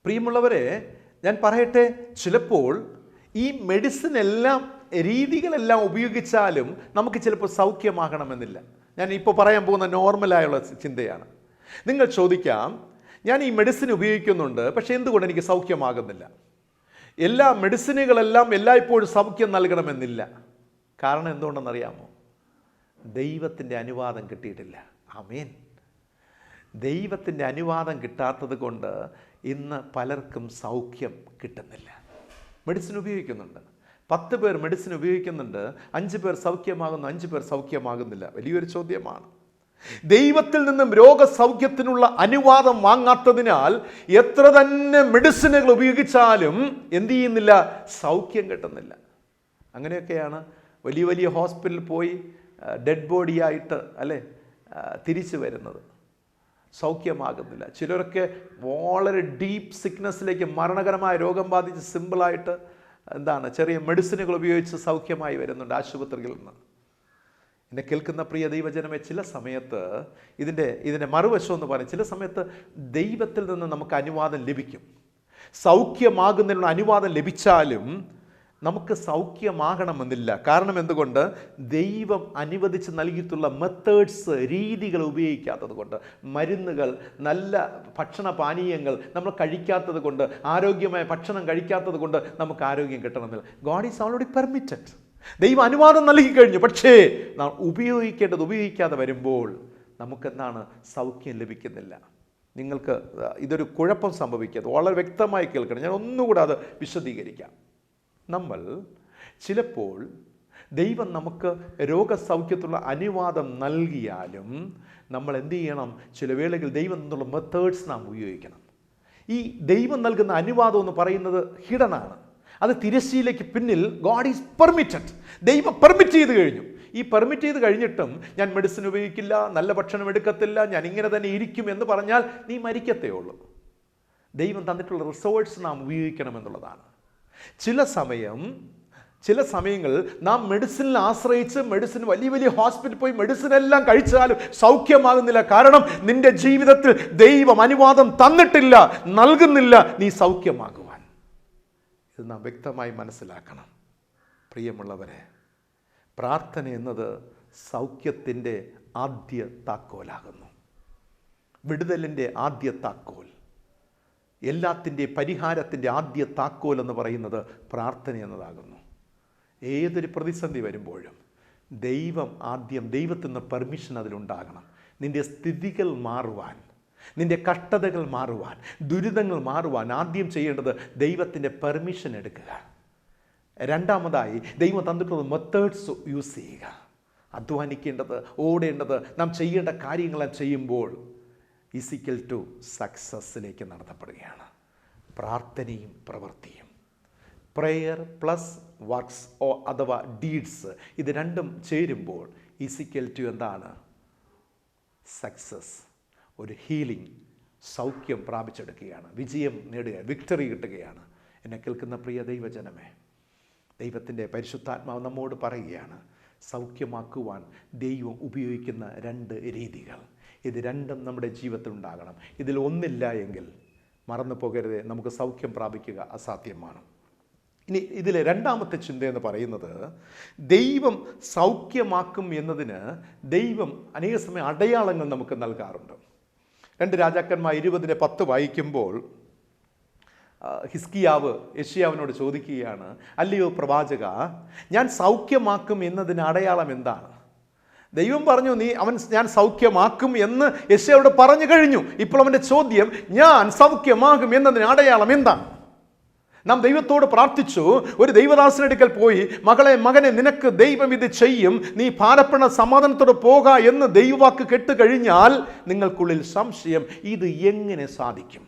പ്രിയമുള്ളവരെ, ഞാൻ പറയട്ടെ, ചിലപ്പോൾ ഈ മെഡിസിൻ എല്ലാം, രീതികളെല്ലാം ഉപയോഗിച്ചാലും നമുക്ക് ചിലപ്പോൾ സൗഖ്യമാകണമെന്നില്ല. ഞാൻ ഇപ്പോൾ പറയാൻ പോകുന്ന നോർമലായുള്ള ചിന്തയാണ്. നിങ്ങൾ ചോദിക്കാം, ഞാൻ ഈ മെഡിസിൻ ഉപയോഗിക്കുന്നുണ്ട്, പക്ഷേ എന്തുകൊണ്ട് എനിക്ക് സൗഖ്യമാകുന്നില്ല? എല്ലാ മെഡിസിനുകളെല്ലാം എല്ലായ്പ്പോഴും സൗഖ്യം നൽകണമെന്നില്ല. കാരണം എന്തുകൊണ്ടെന്നറിയാമോ? ദൈവത്തിൻ്റെ അനുവാദം കിട്ടിയിട്ടില്ല. ആമേൻ. ദൈവത്തിൻ്റെ അനുവാദം കിട്ടാത്തത് കൊണ്ട് ഇന്ന് പലർക്കും സൗഖ്യം കിട്ടുന്നില്ല. മെഡിസിൻ ഉപയോഗിക്കുന്നുണ്ട്, 10 പേർ മെഡിസിൻ ഉപയോഗിക്കുന്നുണ്ട്, 5 പേർ സൗഖ്യമാകുന്നു, 5 പേർ സൗഖ്യമാകുന്നില്ല. വലിയൊരു ചോദ്യമാണ്. ദൈവത്തിൽ നിന്നും രോഗസൗഖ്യത്തിനുള്ള അനുവാദം വാങ്ങാത്തതിനാൽ എത്ര തന്നെ മെഡിസിനുകൾ ഉപയോഗിച്ചാലും എന്ത് ചെയ്യുന്നില്ല? സൗഖ്യം കിട്ടുന്നില്ല. അങ്ങനെയൊക്കെയാണ് വലിയ വലിയ ഹോസ്പിറ്റലിൽ പോയി ഡെഡ് ബോഡിയായിട്ട് തിരിച്ചു വരുന്നത്. സൗഖ്യമാകുന്നില്ല. ചിലരൊക്കെ വളരെ ഡീപ്പ് സിക്നസ്സിലേക്ക്, മരണകരമായ രോഗം ബാധിച്ച് സിമ്പിളായിട്ട് ചെറിയ മെഡിസിനുകൾ ഉപയോഗിച്ച് സൗഖ്യമായി വരുന്നുണ്ട് ആശുപത്രികളിൽ നിന്ന്. എന്നെ കേൾക്കുന്ന പ്രിയ ദൈവജനമേ, ചില സമയത്ത് ഇതിൻ്റെ മറുവശം എന്ന് പറയും, ചില സമയത്ത് ദൈവത്തിൽ നിന്ന് നമുക്ക് അനുവാദം ലഭിക്കും. സൗഖ്യമാകുന്നതിനുള്ള അനുവാദം ലഭിച്ചാലും നമുക്ക് സൗഖ്യമാകണമെന്നില്ല. കാരണം എന്തുകൊണ്ട്? ദൈവം അനുവദിച്ച് നൽകിയിട്ടുള്ള മെത്തേഡ്സ്, രീതികൾ ഉപയോഗിക്കാത്തത് കൊണ്ട്, മരുന്നുകൾ, നല്ല ഭക്ഷണപാനീയങ്ങൾ നമ്മൾ കഴിക്കാത്തത് കൊണ്ട്, ആരോഗ്യമായ ഭക്ഷണം കഴിക്കാത്തത് കൊണ്ട് നമുക്ക് ആരോഗ്യം കിട്ടണമെന്നില്ല. God is already permitted. ദൈവം അനുവാദം നൽകി കഴിഞ്ഞു. പക്ഷേ നാം ഉപയോഗിക്കാതെ വരുമ്പോൾ നമുക്കെന്താണ്? സൗഖ്യം ലഭിക്കുന്നില്ല. നിങ്ങൾക്ക് ഇതൊരു കുഴപ്പം സംഭവിക്കാതെ വളരെ വ്യക്തമായി കേൾക്കണം. ഞാൻ ഒന്നുകൂടെ അത് വിശദീകരിക്കാം. നമ്മൾ ചിലപ്പോൾ ദൈവം നമുക്ക് രോഗസൗഖ്യത്തിലുള്ള അനുവാദം നൽകിയാലും നമ്മൾ എന്ത് ചെയ്യണം? ചില വേളകൾ ദൈവം എന്നുള്ള മെത്തേഡ്സ് നാം ഉപയോഗിക്കണം. ഈ ദൈവം നൽകുന്ന അനുവാദം എന്ന് പറയുന്നത് ഹിഡനാണ്. അത് തിരശ്ശീലയ്ക്ക് പിന്നിൽ ഗോഡ് ഈസ് പെർമിറ്റഡ്. ദൈവം പെർമിറ്റ് ചെയ്ത് കഴിഞ്ഞു. ഈ പെർമിറ്റ് ചെയ്ത് കഴിഞ്ഞിട്ടും ഞാൻ മെഡിസിൻ ഉപയോഗിക്കില്ല, നല്ല ഭക്ഷണം എടുക്കത്തില്ല, ഞാൻ ഇങ്ങനെ തന്നെ ഇരിക്കും എന്ന് പറഞ്ഞാൽ നീ മരിക്കത്തേ ഉള്ളൂ. ദൈവം തന്നിട്ടുള്ള റിസോഴ്സ് നാം ഉപയോഗിക്കണമെന്നുള്ളതാണ്. ചില സമയങ്ങൾ നാം മെഡിസിനിൽ ആശ്രയിച്ച് വലിയ വലിയ ഹോസ്പിറ്റലിൽ പോയി മെഡിസിൻ എല്ലാം കഴിച്ചാലും സൗഖ്യമാകുന്നില്ല. കാരണം നിന്റെ ജീവിതത്തിൽ ദൈവം അനുവാദം തന്നിട്ടില്ല, നൽകുന്നില്ല നീ സൗഖ്യമാകുവാൻ. ഇത് നാം വ്യക്തമായി മനസ്സിലാക്കണം. പ്രിയമുള്ളവരെ, പ്രാർത്ഥന എന്നത് സൗഖ്യത്തിൻ്റെ ആദ്യ താക്കോലാകുന്നു. വിടുതലിൻ്റെ ആദ്യ താക്കോൽ, എല്ലാത്തിൻ്റെ പരിഹാരത്തിൻ്റെ ആദ്യ താക്കോൽ എന്ന് പറയുന്നത് പ്രാർത്ഥന എന്നതാകുന്നു. ഏതൊരു പ്രതിസന്ധി വരുമ്പോഴും ദൈവത്തിൽ നിന്ന് പെർമിഷൻ അതിലുണ്ടാകണം. നിൻ്റെ സ്ഥിതികൾ മാറുവാൻ, നിൻ്റെ കഷ്ടതകൾ മാറുവാൻ, ദുരിതങ്ങൾ മാറുവാൻ ആദ്യം ചെയ്യേണ്ടത് ദൈവത്തിൻ്റെ പെർമിഷൻ എടുക്കുക. രണ്ടാമതായി ദൈവം തന്നിട്ടുള്ള മെത്തേഡ്സ് യൂസ് ചെയ്യുക. അധ്വാനിക്കേണ്ടത്, ഓടേണ്ടത്, നാം ചെയ്യേണ്ട കാര്യങ്ങളെല്ലാം ചെയ്യുമ്പോൾ ഈസിക്കൽ ടു സക്സസ്സിലേക്ക് നടത്തപ്പെടുകയാണ്. പ്രാർത്ഥനയും പ്രവൃത്തിയും, പ്രെയർ പ്ലസ് വർക്ക്സ് അഥവാ ഡീഡ്സ്, ഇത് രണ്ടും ചേരുമ്പോൾ ഈസിക്കൽ ടു എന്താണ്? സക്സസ്. ഒരു ഹീലിംഗ്, സൗഖ്യം പ്രാപിച്ചെടുക്കുകയാണ്, വിജയം നേടുക, വിക്ടറി കിട്ടുകയാണ്. എന്നെ കേൾക്കുന്ന പ്രിയ ദൈവജനമേ, ദൈവത്തിൻ്റെ പരിശുദ്ധാത്മാവ് നമ്മോട് പറയുകയാണ്, സൗഖ്യമാക്കുവാൻ ദൈവം ഉപയോഗിക്കുന്ന 2 രീതികൾ. ഇത് രണ്ടും നമ്മുടെ ജീവിതത്തിൽ ഉണ്ടാകണം. ഇതിൽ ഒന്നില്ല എങ്കിൽ മറന്നു പോകരുത്, നമുക്ക് സൗഖ്യം പ്രാപിക്കുക അസാധ്യമാണ്. ഇനി ഇതിലെ രണ്ടാമത്തെ ചിന്ത എന്ന് പറയുന്നത്, ദൈവം സൗഖ്യമാക്കും എന്നതിന് ദൈവം അനേക സമയം അടയാളങ്ങൾ നമുക്ക് നൽകാറുണ്ട്. 2 രാജാക്കന്മാർ 20:10 വായിക്കുമ്പോൾ ഹിസ്കിയാവ് യെശയ്യാവിനോട് ചോദിക്കുകയാണ്, അല്ലയോ പ്രവാചക, ഞാൻ സൗഖ്യമാക്കും എന്നതിന് അടയാളം എന്താണ്? ദൈവം പറഞ്ഞു, ഞാൻ സൗഖ്യമാക്കും എന്ന് യെശയ്യാവോട് പറഞ്ഞു കഴിഞ്ഞു. ഇപ്പോൾ അവൻ്റെ ചോദ്യം, ഞാൻ സൗഖ്യമാകും എന്നതിന് അടയാളം എന്താണ്? നാം ദൈവത്തോട് പ്രാർത്ഥിച്ചു. ഒരു ദൈവദാസനടുക്കൽ പോയി, മകനെ നിനക്ക് ദൈവം ഇത് ചെയ്യും, നീ ഭാരപ്പെട, സമാധാനത്തോടെ പോക എന്ന് ദൈവവാക്ക് കേട്ട് കഴിഞ്ഞാൽ നിങ്ങൾക്കുള്ളിൽ സംശയം, ഇത് എങ്ങനെ സാധിക്കും?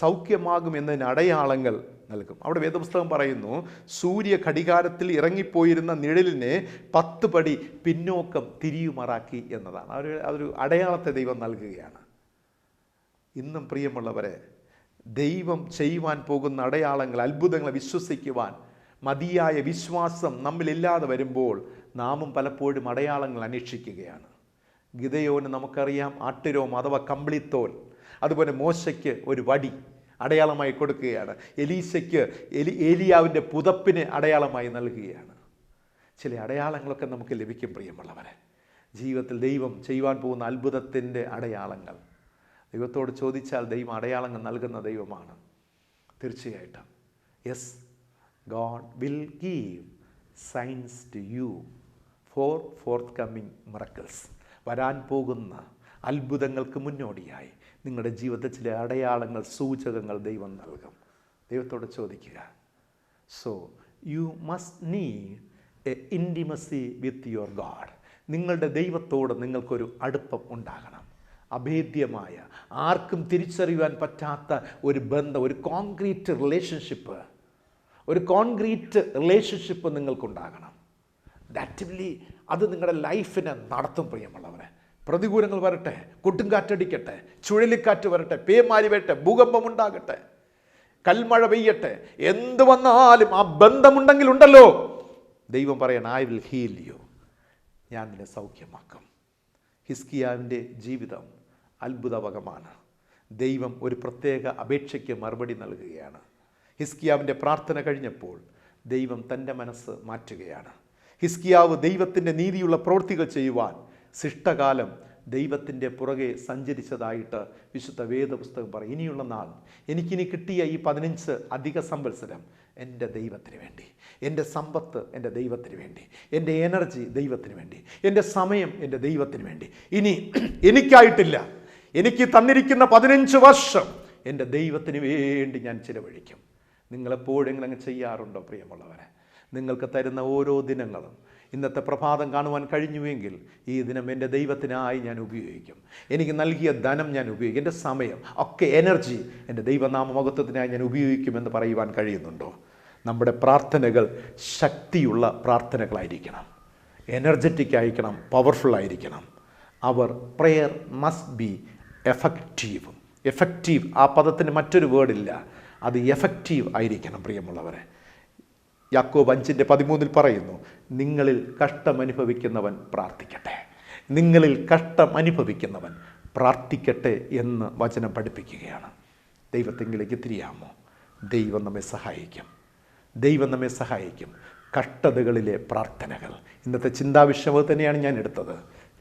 സൗഖ്യമാകും എന്നതിന് അടയാളങ്ങൾ നൽകും. അവിടെ വേദപുസ്തകം പറയുന്നു, സൂര്യ ഘടികാരത്തിൽ ഇറങ്ങിപ്പോയിരുന്ന നിഴലിനെ 10 പടി പിന്നോക്കം തിരിയുമാറാക്കി എന്നതാണ്. അതൊരു അടയാളത്തെ ദൈവം നൽകുകയാണ്. ഇന്നും പ്രിയമുള്ളവരെ, ദൈവം ചെയ്യുവാൻ പോകുന്ന അടയാളങ്ങൾ, അത്ഭുതങ്ങളെ വിശ്വസിക്കുവാൻ മതിയായ വിശ്വാസം നമ്മളില്ലാതെ വരുമ്പോൾ നാമും പലപ്പോഴും അടയാളങ്ങൾ അന്വേഷിക്കുകയാണ്. ഗിദെയോന് നമുക്കറിയാം ആട്ടുരോം അഥവാ കമ്പിളിത്തോൽ, അതുപോലെ മോശയ്ക്ക് ഒരു വടി അടയാളമായി കൊടുക്കുകയാണ്. എലീശയ്ക്ക് ഏലിയാവിൻ്റെ പുതപ്പിന് അടയാളമായി നൽകുകയാണ്. ചില അടയാളങ്ങളൊക്കെ നമുക്ക് ലഭിക്കും പ്രിയമുള്ളവരെ. ജീവിതത്തിൽ ദൈവം ചെയ്യുവാൻ പോകുന്ന അത്ഭുതത്തിൻ്റെ അടയാളങ്ങൾ ദൈവത്തോട് ചോദിച്ചാൽ ദൈവം അടയാളങ്ങൾ നൽകുന്ന ദൈവമാണ്. തീർച്ചയായിട്ടും yes, God will give signs to you for forthcoming miracles. വരാൻ പോകുന്ന അത്ഭുതങ്ങൾക്ക് മുന്നോടിയായി നിങ്ങളുടെ ജീവിതത്തിൽ ചില അടയാളങ്ങൾ, സൂചകങ്ങൾ ദൈവം നൽകും. ദൈവത്തോട് ചോദിക്കുക. So you must need A intimacy with your God. നിങ്ങളുടെ ദൈവത്തോട് നിങ്ങൾക്കൊരു അടുപ്പം ഉണ്ടാകണം. അഭേദ്യമായ, ആർക്കും തിരിച്ചറിയുവാൻ പറ്റാത്ത ഒരു ബന്ധം, ഒരു കോൺക്രീറ്റ് റിലേഷൻഷിപ്പ് നിങ്ങൾക്കുണ്ടാകണം. ദാറ്റ് അത് നിങ്ങളുടെ ലൈഫിനെ നടത്തും പ്രിയമുള്ളവരെ. പ്രതികൂലങ്ങൾ വരട്ടെ, കൊടുങ്കാറ്റടിക്കട്ടെ, ചുഴലിക്കാറ്റ് വരട്ടെ, പേമാരി വരട്ടെ, ഭൂകമ്പമുണ്ടാകട്ടെ, കൽമഴ പെയ്യട്ടെ, എന്ത് വന്നാലും ആ ബന്ധമുണ്ടെങ്കിൽ ഉണ്ടല്ലോ, ദൈവം പറയണം, ഐ വിൽ ഹീൽ യു, ഞാൻ നിന്നെ സൗഖ്യമാക്കും. ഹിസ്കിയാവിൻ്റെ ജീവിതം അത്ഭുതവകമാണ്. ദൈവം ഒരു പ്രത്യേക അപേക്ഷയ്ക്ക് മറുപടി നൽകുകയാണ്. ഹിസ്കിയാവിൻ്റെ പ്രാർത്ഥന കഴിഞ്ഞപ്പോൾ ദൈവം തൻ്റെ മനസ്സ് മാറ്റുകയാണ്. ഹിസ്കിയാവ് ദൈവത്തിൻ്റെ നീതിയുള്ള പ്രവൃത്തികൾ ചെയ്യുവാൻ ശിഷ്ടകാലം ദൈവത്തിൻ്റെ പുറകെ സഞ്ചരിച്ചതായിട്ട് വിശുദ്ധ വേദപുസ്തകം പറയും. ഇനിയുള്ള നാൾ, എനിക്കിനി കിട്ടിയ ഈ 15 അധിക സംവത്സരം എൻ്റെ ദൈവത്തിന് വേണ്ടി, എൻ്റെ സമ്പത്ത് എൻ്റെ ദൈവത്തിന് വേണ്ടി, എൻ്റെ എനർജി ദൈവത്തിന് വേണ്ടി, എൻ്റെ സമയം എൻ്റെ ദൈവത്തിന് വേണ്ടി, ഇനി എനിക്കായിട്ടില്ല, എനിക്ക് തന്നിരിക്കുന്ന 15 വർഷം എൻ്റെ ദൈവത്തിന് വേണ്ടി ഞാൻ ചിലവഴിക്കും. നിങ്ങളെപ്പോഴെങ്കിലും അങ്ങ് ചെയ്യാറുണ്ടോ പ്രിയമുള്ളവരെ? നിങ്ങൾക്ക് തരുന്ന ഓരോ ദിനങ്ങളും, ഇന്നത്തെ പ്രഭാതം കാണുവാൻ കഴിഞ്ഞുവെങ്കിൽ ഈ ദിനം എൻ്റെ ദൈവത്തിനായി ഞാൻ ഉപയോഗിക്കും. എനിക്ക് നൽകിയ ധനം ഞാൻ ഉപയോഗിക്കും, എൻ്റെ സമയം ഒക്കെ, എനർജി എൻ്റെ ദൈവനാമമഹത്വത്തിനായി ഞാൻ ഉപയോഗിക്കുമെന്ന് പറയുവാൻ കഴിയുന്നുണ്ടോ? നമ്മുടെ പ്രാർത്ഥനകൾ ശക്തിയുള്ള പ്രാർത്ഥനകളായിരിക്കണം, എനർജറ്റിക് ആയിരിക്കണം, പവർഫുൾ ആയിരിക്കണം. അവർ പ്രേയർ മസ്റ്റ് ബി എഫക്റ്റീവ്. ആ പദത്തിന് മറ്റൊരു വേർഡില്ല, അത് എഫക്റ്റീവ് ആയിരിക്കണം പ്രിയമുള്ളവരെ. യാക്കോബ് 5:13 പറയുന്നു, നിങ്ങളിൽ കഷ്ടമനുഭവിക്കുന്നവൻ പ്രാർത്ഥിക്കട്ടെ, നിങ്ങളിൽ കഷ്ടമനുഭവിക്കുന്നവൻ പ്രാർത്ഥിക്കട്ടെ എന്ന് വചനം പഠിപ്പിക്കുകയാണ്. ദൈവത്തെങ്കിലേക്ക് തിരിയാമോ? ദൈവം നമ്മെ സഹായിക്കും. കഷ്ടതകളിലെ പ്രാർത്ഥനകൾ, ഇന്നത്തെ ചിന്താവിഷയം തന്നെയാണ് ഞാൻ എടുത്തത്.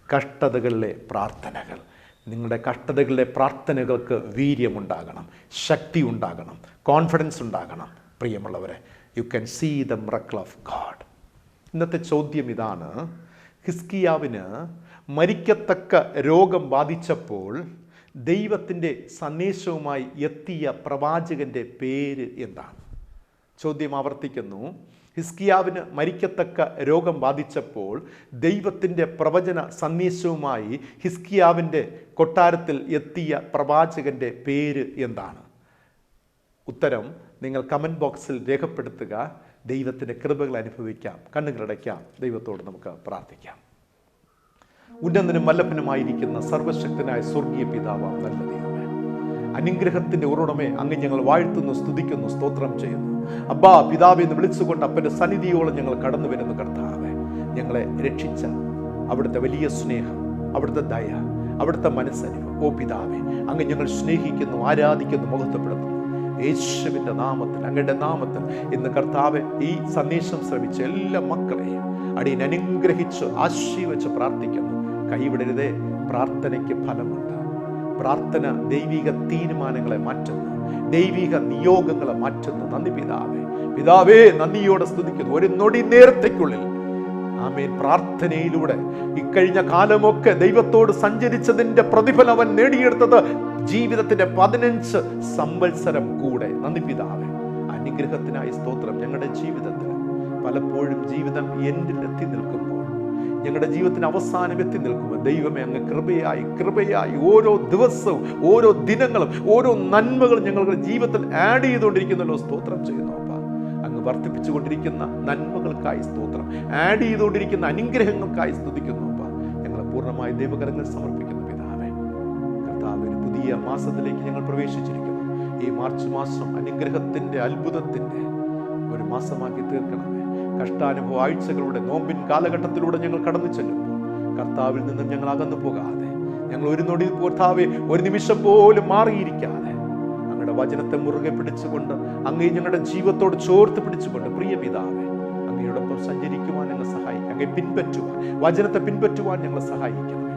കഷ്ടതകളിലെ പ്രാർത്ഥനകൾ. നിങ്ങളുടെ കഷ്ടതകളിലെ പ്രാർത്ഥനകൾക്ക് വീര്യമുണ്ടാകണം, ശക്തി ഉണ്ടാകണം, കോൺഫിഡൻസ് ഉണ്ടാകണം പ്രിയമുള്ളവരെ. You can see the miracle of God. ഇന്നത്തെ ചോദ്യം ഇതാണ്, ഹിസ്കിയാവിന് മരിക്കത്തക്ക രോഗം ബാധിച്ചപ്പോൾ ദൈവത്തിൻ്റെ സന്ദേശവുമായി എത്തിയ പ്രവാചകൻ്റെ പേര് എന്താണ്? ചോദ്യം ആവർത്തിക്കുന്നു. ഹിസ്കിയാവിന് മരിക്കത്തക്ക രോഗം ബാധിച്ചപ്പോൾ ദൈവത്തിൻ്റെ പ്രവചന സന്ദേശവുമായി ഹിസ്കിയാവിൻ്റെ കൊട്ടാരത്തിൽ എത്തിയ പ്രവാചകൻ്റെ പേര് എന്താണ്? ഉത്തരം നിങ്ങൾ കമൻറ്റ് ബോക്സിൽ രേഖപ്പെടുത്തുക. ദൈവത്തിൻ്റെ കൃപകൾ അനുഭവിക്കാം, കണ്ണുകളടയ്ക്കാം, ദൈവത്തോട് നമുക്ക് പ്രാർത്ഥിക്കാം. ഉന്നതനും വല്ലഭനുമായിരിക്കുന്ന സർവശക്തനായ സ്വർഗീയ പിതാവാം നല്ല ദൈവമേ, അനുഗ്രഹത്തിൻ്റെ ഉറവിടമേ, അങ്ങ് ഞങ്ങൾ വാഴ്ത്തുന്നു, സ്തുതിക്കുന്നു, സ്തോത്രം ചെയ്യുന്നു. അബ്ബാ പിതാവെ എന്ന് വിളിച്ചുകൊണ്ട് അപ്പൻ്റെ സന്നിധിയോളം ഞങ്ങൾ കടന്നു വരുന്നു. കർത്താവേ, ഞങ്ങളെ രക്ഷിച്ച അവിടുത്തെ വലിയ സ്നേഹം, അവിടുത്തെ ദയ, അവിടുത്തെ മനസ്സരിവ്, ഓ പിതാവേ, അങ്ങ് ഞങ്ങൾ സ്നേഹിക്കുന്നു, ആരാധിക്കുന്നു, മഹത്വപ്പെടുത്തുന്നു. യേശുവിൻ്റെ നാമത്തിൽ, അങ്ങയുടെ നാമത്തിൽ ഇന്ന് കർത്താവെ ഈ സന്ദേശം ശ്രമിച്ച എല്ലാ മക്കളെയും അടിയൻ അനുഗ്രഹിച്ച് ആശീർവദിച്ച് പ്രാർത്ഥിക്കുന്നു. കൈവിടരുതേ, പ്രാർത്ഥനയ്ക്ക് ഫലമുണ്ട്. പ്രാർത്ഥന ദൈവിക തീരുമാനങ്ങളെ മാറ്റുന്നു, ദൈവിക നിയോഗങ്ങളെ മാറ്റുന്നു. നന്ദി പിതാവേ, നന്ദിയോടെ സ്തുതിക്കുന്നു. ഒരു നൊടി നേരത്തേക്കുള്ളിൽ ആമേൻ, പ്രാർത്ഥനയിലൂടെ ഇക്കഴിഞ്ഞ കാലമൊക്കെ ദൈവത്തോട് സഞ്ചരിച്ചതിൻ്റെ പ്രതിഫലം അവൻ നേടിയെടുത്തത് ജീവിതത്തിന്റെ 15 സംവത്സരം കൂടെ. നന്ദി പിതാവേ, അനുഗ്രഹത്തിനായി സ്തോത്രം. ഞങ്ങളുടെ ജീവിതത്തിൽ പലപ്പോഴും ജീവിതം എൻഡിലെത്തി നിൽക്കുമ്പോൾ, ഞങ്ങളുടെ ജീവിതത്തിന് അവസാനം എത്തി നിൽക്കുമ്പോൾ ദൈവമേ അങ്ങ് കൃപയായി ഓരോ ദിവസവും ഓരോ ദിനങ്ങളും ഓരോ നന്മകളും ഞങ്ങളുടെ ജീവിതത്തിൽ ആഡ് ചെയ്തുകൊണ്ടിരിക്കുന്നല്ലോ. സ്തോത്രം ചെയ്യുന്നു അപ്പാ. അങ്ങ് വർദ്ധിപ്പിച്ചുകൊണ്ടിരിക്കുന്ന നന്മകൾക്കായി സ്തോത്രം, ആഡ് ചെയ്തുകൊണ്ടിരിക്കുന്ന അനുഗ്രഹങ്ങൾക്കായി സ്തുതിക്കുന്നു അപ്പാ. ഞങ്ങളെ പൂർണ്ണമായി ദൈവകരങ്ങൾ സമർപ്പിക്കുന്നു പിതാവേ. കർത്താവേ, ഒരു പുതിയ മാസത്തിലേക്ക് ഞങ്ങൾ പ്രവേശിച്ചിരിക്കുന്നു. ഈ മാർച്ച് മാസം അനുഗ്രഹത്തിന്റെ അത്ഭുതത്തിന്റെ ഒരു മാസമാക്കി തീർക്കണമേ. കഷ്ടാനുഭവ ആഴ്ചകളുടെ നോമ്പിൻ കാലഘട്ടത്തിലൂടെ ഞങ്ങൾ കടന്നു ചെല്ലുമ്പോൾ കർത്താവിൽ നിന്നും ഞങ്ങൾ അകന്നു പോകാതെ, ഞങ്ങൾ ഒരു നൊടി കർത്താവേ ഒരു നിമിഷം പോലും മാറിയിരിക്കാതെ അങ്ങയുടെ വചനത്തെ മുറുകെ പിടിച്ചുകൊണ്ട് അങ്ങേ ഞങ്ങളുടെ ജീവിതത്തോട് ചോർത്ത് പിടിച്ചുകൊണ്ട് പ്രിയ പിതാവേ അങ്ങയോടൊപ്പം സഞ്ചരിക്കുവാൻ ഞങ്ങൾ സഹായിക്കും. അങ്ങേ പിൻപറ്റുവാൻ, വചനത്തെ പിൻപറ്റുവാൻ ഞങ്ങളെ സഹായിക്കണമേ.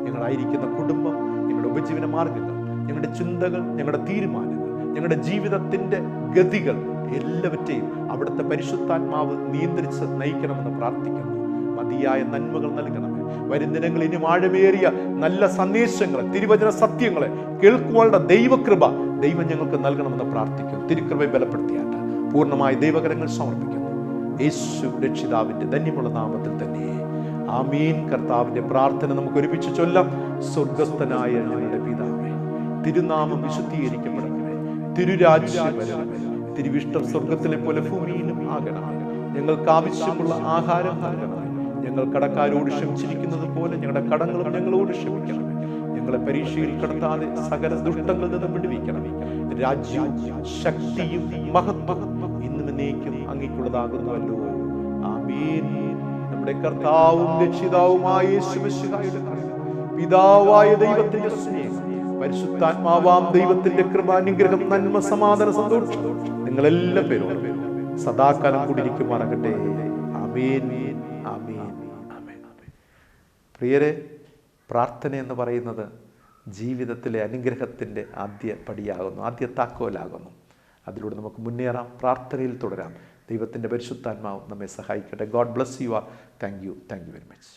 ഞങ്ങളായിരിക്കുന്ന കുടുംബം, ഞങ്ങളുടെ ഉപജീവന മാർഗങ്ങൾ, ഞങ്ങളുടെ ചിന്തകൾ, ഞങ്ങളുടെ തീരുമാനങ്ങൾ, ഞങ്ങളുടെ ജീവിതത്തിന്റെ ഗതികൾ എല്ലാവറ്റെയും അവിടുത്തെ പരിശുദ്ധാത്മാവ് നിയന്ത്രിച്ച് നയിക്കണമെന്ന് പ്രാർത്ഥിക്കുന്നു. മതിയായ നന്മകൾ നൽകണമേ. വരും ദിനങ്ങളിൽ ഇനി ആഴമേറിയ നല്ല സന്ദേശങ്ങളെ, തിരുവചന സത്യങ്ങളെ കേൾക്കുവാനുള്ള ദൈവകൃപ ദൈവം ഞങ്ങൾക്ക് നൽകണമെന്ന് പ്രാർത്ഥിക്കുന്നു. തിരുകൃപയെ ബലപ്പെടുത്തിയാട്ട് പൂർണ്ണമായി ദൈവകരങ്ങൾ സമർപ്പിക്കുന്നു. യേശു രക്ഷിതാവിന്റെ ധന്യമുള്ള നാമത്തിൽ തന്നെ ആമീൻ. കർത്താവിന്റെ പ്രാർത്ഥന നമുക്ക് ഒരുമിച്ച് ചൊല്ലാം. സ്വർഗസ്ഥനായ ഞങ്ങളുടെ പിതാവേ, തിരുനാമം വിശുദ്ധീകരിക്കപ്പെടണമേ, തിരുരാജ്യം വരണമേ, തിരുവിഷ്ടം സ്വർഗത്തിലെ പോലെ ഭൂമിയിലും ആകണമേ. ഞങ്ങൾക്ക് ആവശ്യമുള്ള ആഹാരം നൽകണമേ. ഞങ്ങൾ കടക്കാരോട് ക്ഷമിച്ചിരിക്കുന്നത് പോലെ ഞങ്ങളുടെ കടങ്ങളും ഞങ്ങളോട് ക്ഷമിക്കണമേ. ഞങ്ങളെ പരീക്ഷയിൽ കടത്താതെ സകല ദുഷ്ടങ്ങളിൽ നിന്ന് വിടുവിക്കണമേ. രാജ്യവും ശക്തിയും മഹത്വവും ഇന്നും എന്നേക്കും അങ്ങേക്കുള്ളതാകുന്നുവല്ലോ. ആമേൻ. നമ്മുടെ കർത്താവും രക്ഷിതാവുമായ യേശുമിശിഹായുടെ പിതാവായ ദൈവത്തിന്റെ സ്നേഹം, പരിശുദ്ധാത്മാവാം ദൈവത്തിന്റെ കൃപാനുഗ്രഹം, നന്മ, സമാധാന, സന്തോഷം നിങ്ങളെല്ലാം പേരും സദാകാലം കൂടിയിരിക്കുമാറാകട്ടെ. ആമേൻ, ആമേൻ, ആമേൻ. പ്രിയരെ, പ്രാർത്ഥന എന്ന് പറയുന്നത് ജീവിതത്തിലെ അനുഗ്രഹത്തിൻ്റെ ആദ്യ പടിയാകുന്നു, ആദ്യ താക്കോലാകുന്നു. അതിലൂടെ നമുക്ക് മുന്നേറാം, പ്രാർത്ഥനയിൽ തുടരാം. ദൈവത്തിൻ്റെ പരിശുദ്ധാത്മാവ് നമ്മെ സഹായിക്കട്ടെ. God bless you are. Thank you very much.